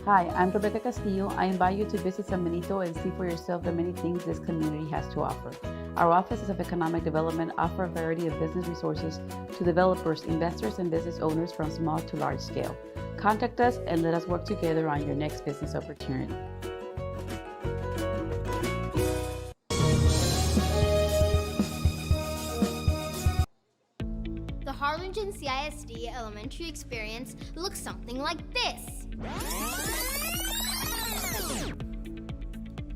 Hi, I'm Rebecca Castillo. I invite you to visit San Benito and see for yourself the many things this community has to offer. Our offices of economic development offer a variety of business resources to developers, investors, and business owners from small to large scale. Contact us and let us work together on your next business opportunity. The Harlingen CISD elementary experience looks something like this.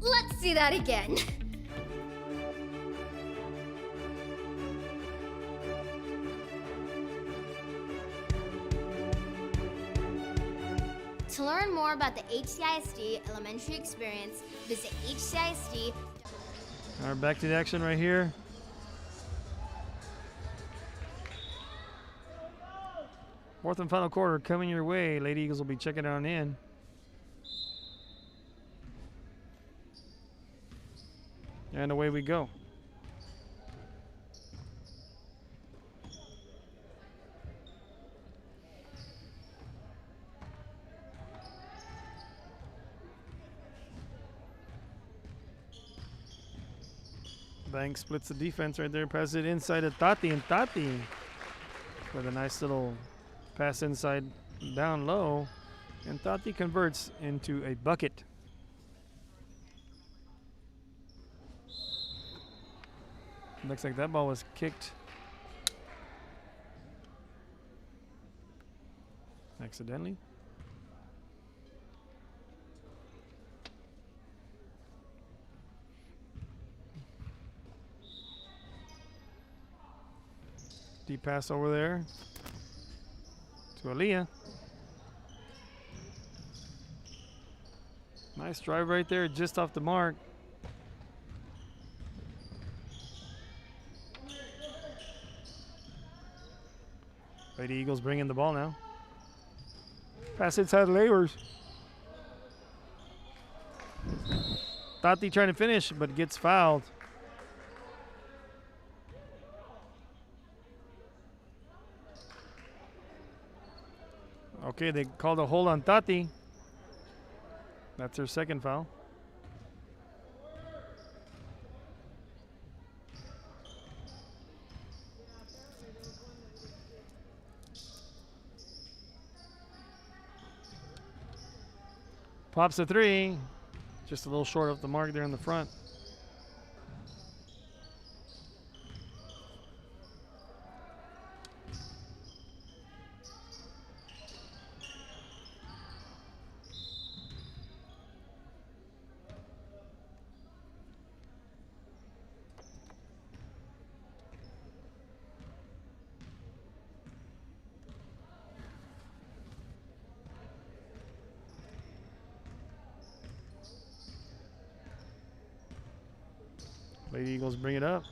Let's see that again. To learn more about the HCISD elementary experience, visit HCISD. All right, back to the action right here. Fourth and final quarter coming your way. Lady Eagles will be checking on in. And away we go. Banks splits the defense right there, passes it inside to Tati, and Tati with a nice little pass inside down low, and Tati converts into a bucket. Looks like that ball was kicked accidentally. Deep pass over there To Aaliyah. Nice drive right there, just off the mark. Lady Eagles bring in the ball now. Pass inside Labors. Tati trying to finish, but gets fouled. Okay, they called a hold on Tati. That's her second foul. Pops a three. Just a little short of the mark there in the front. Lady Eagles bring it up.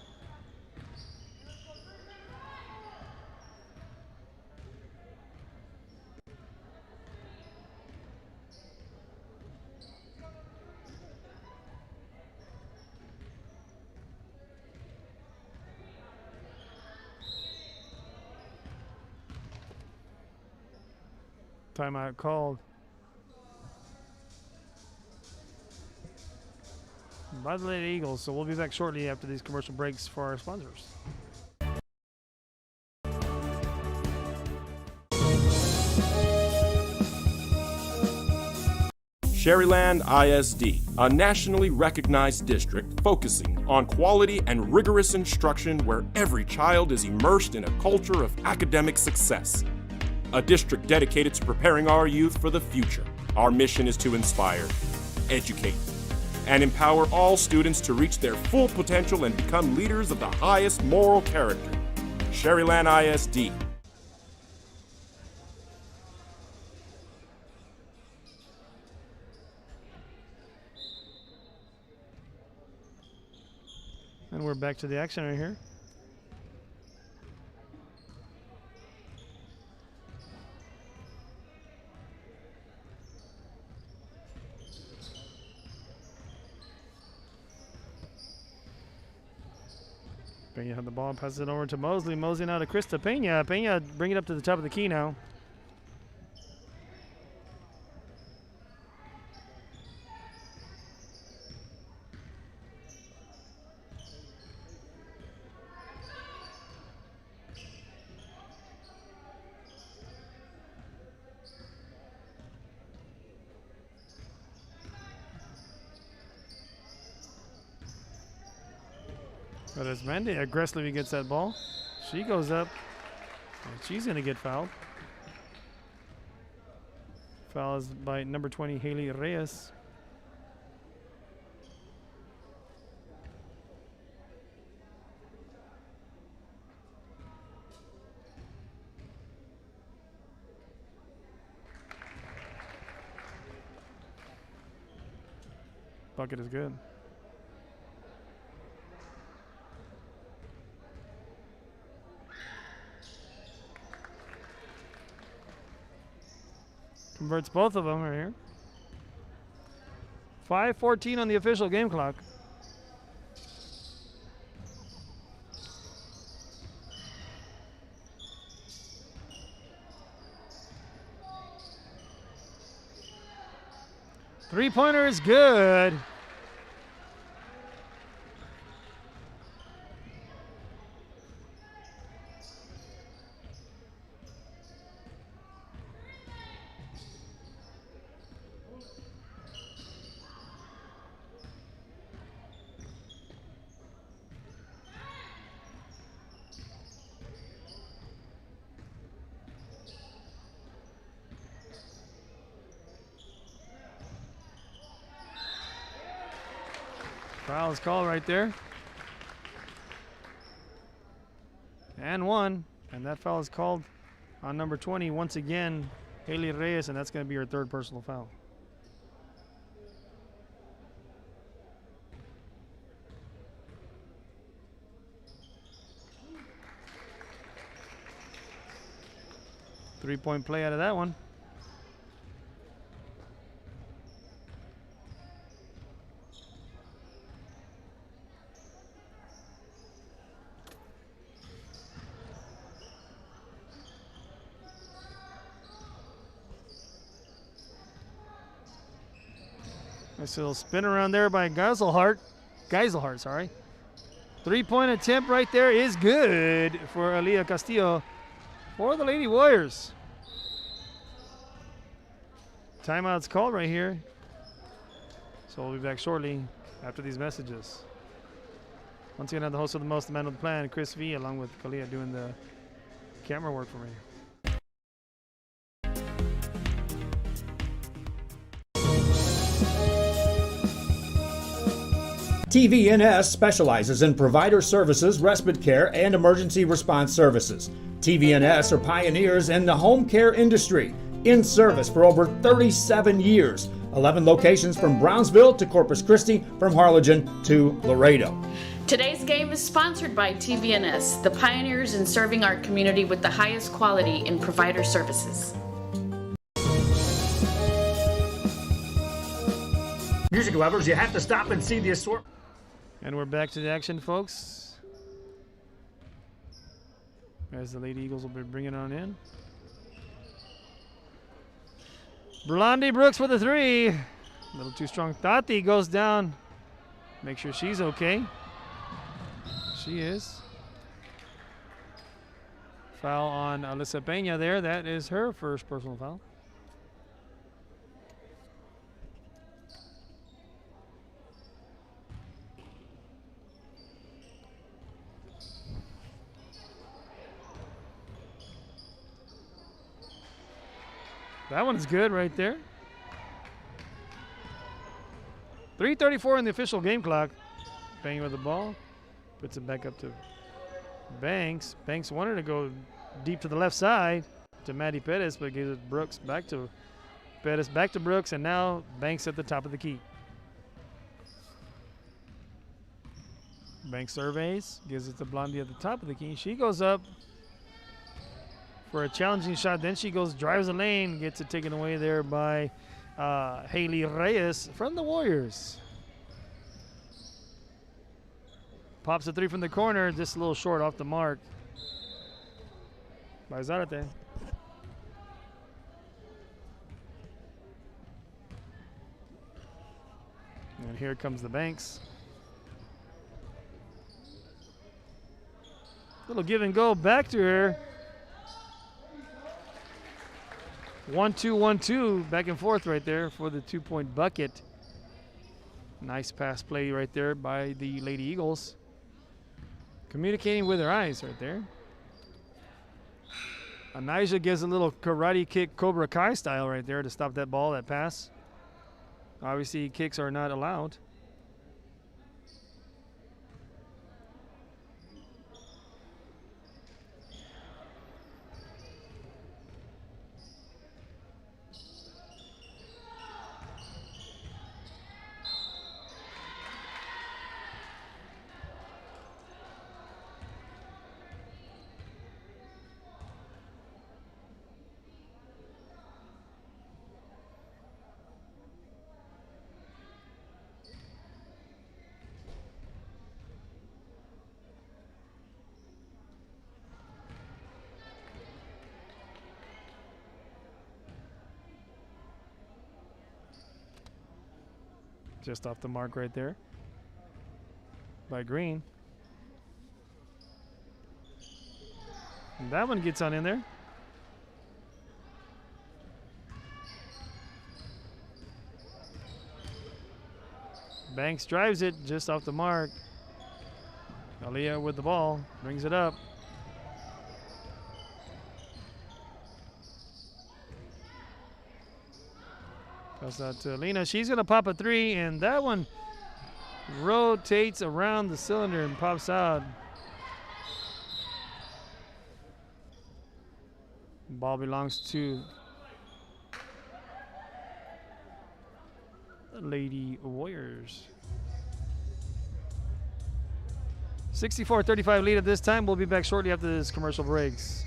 Timeout called by the Lady Eagles, so we'll be back shortly after these commercial breaks for our sponsors. Sherryland ISD, a nationally recognized district focusing on quality and rigorous instruction where every child is immersed in a culture of academic success. A district dedicated to preparing our youth for the future. Our mission is to inspire, educate, and empower all students to reach their full potential and become leaders of the highest moral character. Sherryland ISD. And we're back to the action right here. Pena had the ball, passes it over to Mosley. Mosley now to Krista. Pena bring it up to the top of the key now. But as Mandy aggressively gets that ball, she goes up, and she's going to get fouled. Foul is by number 20, Haley Reyes. Bucket is good. Converts both of them right here. 5:14 on the official game clock. Three-pointer is good. Foul is called right there. And one. And that foul is called On number 20, once again, Haley Reyes, and that's going to be her third personal foul. Three-point play out of that one. Nice little spin around there by Geiselhart, sorry. Three-point attempt right there is good for Aaliyah Castillo for the Lady Warriors. Timeout's called right here. So we'll be back shortly after these messages. Once again, I'm the host of The Most, the Man with the Plan, Chris V, along with Kalia doing the camera work for me. TVNS specializes in provider services, respite care, and emergency response services. TVNS are pioneers in the home care industry, in service for over 37 years. 11 locations from Brownsville to Corpus Christi, from Harlingen to Laredo. Today's game is sponsored by TVNS, the pioneers in serving our community with the highest quality in provider services. Music lovers, you have to stop and see the assortment. And we're back to the action, folks. As the Lady Eagles will be bringing on in. Blondie Brooks with a three. A little too strong. Tati goes down. Make sure she's okay. She is. Foul on Alyssa Pena there. That is her first personal foul. That one's good right there. 3:34 in the official game clock. Bang with the ball. Puts it back up to Banks. Banks wanted to go deep to the left side to Maddie Pettis, but gives it Brooks back to Pettis, back to Brooks, and now Banks at the top of the key. Banks surveys, gives it to Blondie at the top of the key. She goes up for a challenging shot. Then she goes, drives the lane, gets it taken away there by Haley Reyes from the Warriors. Pops a three from the corner, just a little short off the mark by Zarate. And here comes the Banks. Little give and go back to her. 1-2, 1-2, back and forth right there for the 2-point bucket. Nice pass play right there by the Lady Eagles. Communicating with her eyes right there. Anijah gives a little karate kick, Cobra Kai style right there to stop that ball, that pass. Obviously, kicks are not allowed. Just off the mark right there by Green. And that one gets on in there. Banks drives it just off the mark. Aaliyah with the ball, brings it up. Pass out to Alina. She's going to pop a three, and that one rotates around the cylinder and pops out. Ball belongs to the Lady Warriors. 64-35 lead at this time. We'll be back shortly after this commercial breaks.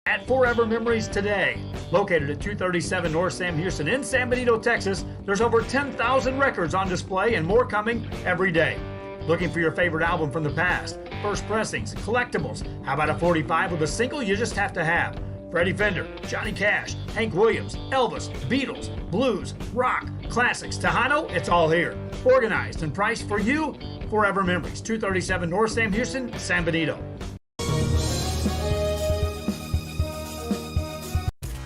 At Forever Memories today, located at 237 North Sam Houston in San Benito, Texas, there's over 10,000 records on display and more coming every day. Looking for your favorite album from the past, first pressings, collectibles, how about a 45 with a single you just have to have? Freddie Fender, Johnny Cash, Hank Williams, Elvis, Beatles, blues, rock, classics, Tejano, it's all here. Organized and priced for you, Forever Memories, 237 North Sam Houston, San Benito.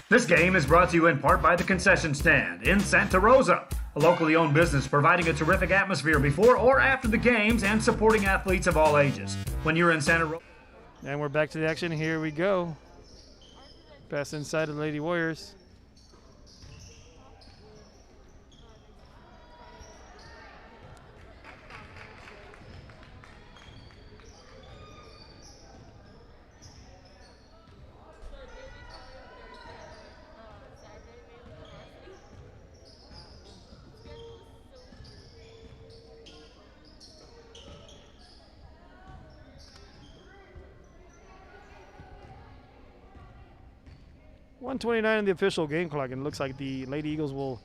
This game is brought to you in part by the Concession Stand in Santa Rosa, a locally owned business providing a terrific atmosphere before or after the games and supporting athletes of all ages. When you're in Santa Rosa. And we're back to the action. Here we go. Pass inside of the Lady Warriors. .129 on the official game clock, and it looks like the Lady Eagles will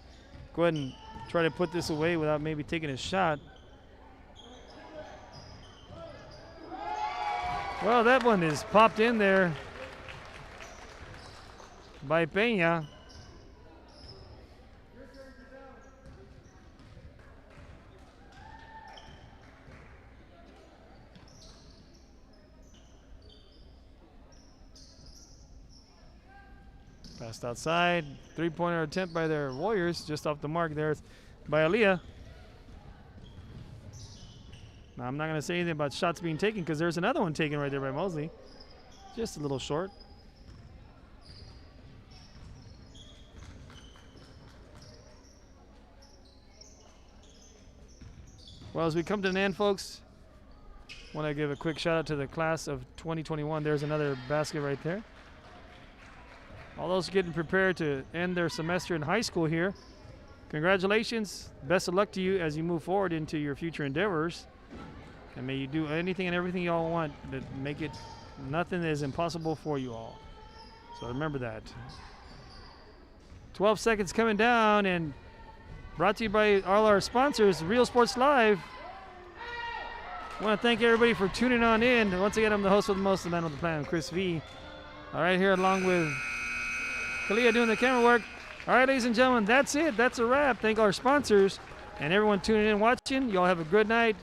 go ahead and try to put this away without maybe taking a shot. Well, that one is popped in there by Peña. Passed outside. Three-pointer attempt by their Warriors. Just off the mark there by Aaliyah. Now, I'm not going to say anything about shots being taken because there's another one taken right there by Mosley. Just a little short. Well, as we come to an end, folks, I want to give a quick shout out to the class of 2021. There's another basket right there. All those getting prepared to end their semester in high school here, congratulations. Best of luck to you as you move forward into your future endeavors. And may you do anything and everything you all want to make it nothing that is impossible for you all. So remember that. 12 seconds coming down, and brought to you by all our sponsors, Real Sports Live. I want to thank everybody for tuning on in. Once again, I'm the host with the most, the man with the plan, Chris V. All right, here along with Kalia doing the camera work. All right, ladies and gentlemen, that's it. That's a wrap. Thank our sponsors and everyone tuning in and watching. You all have a good night.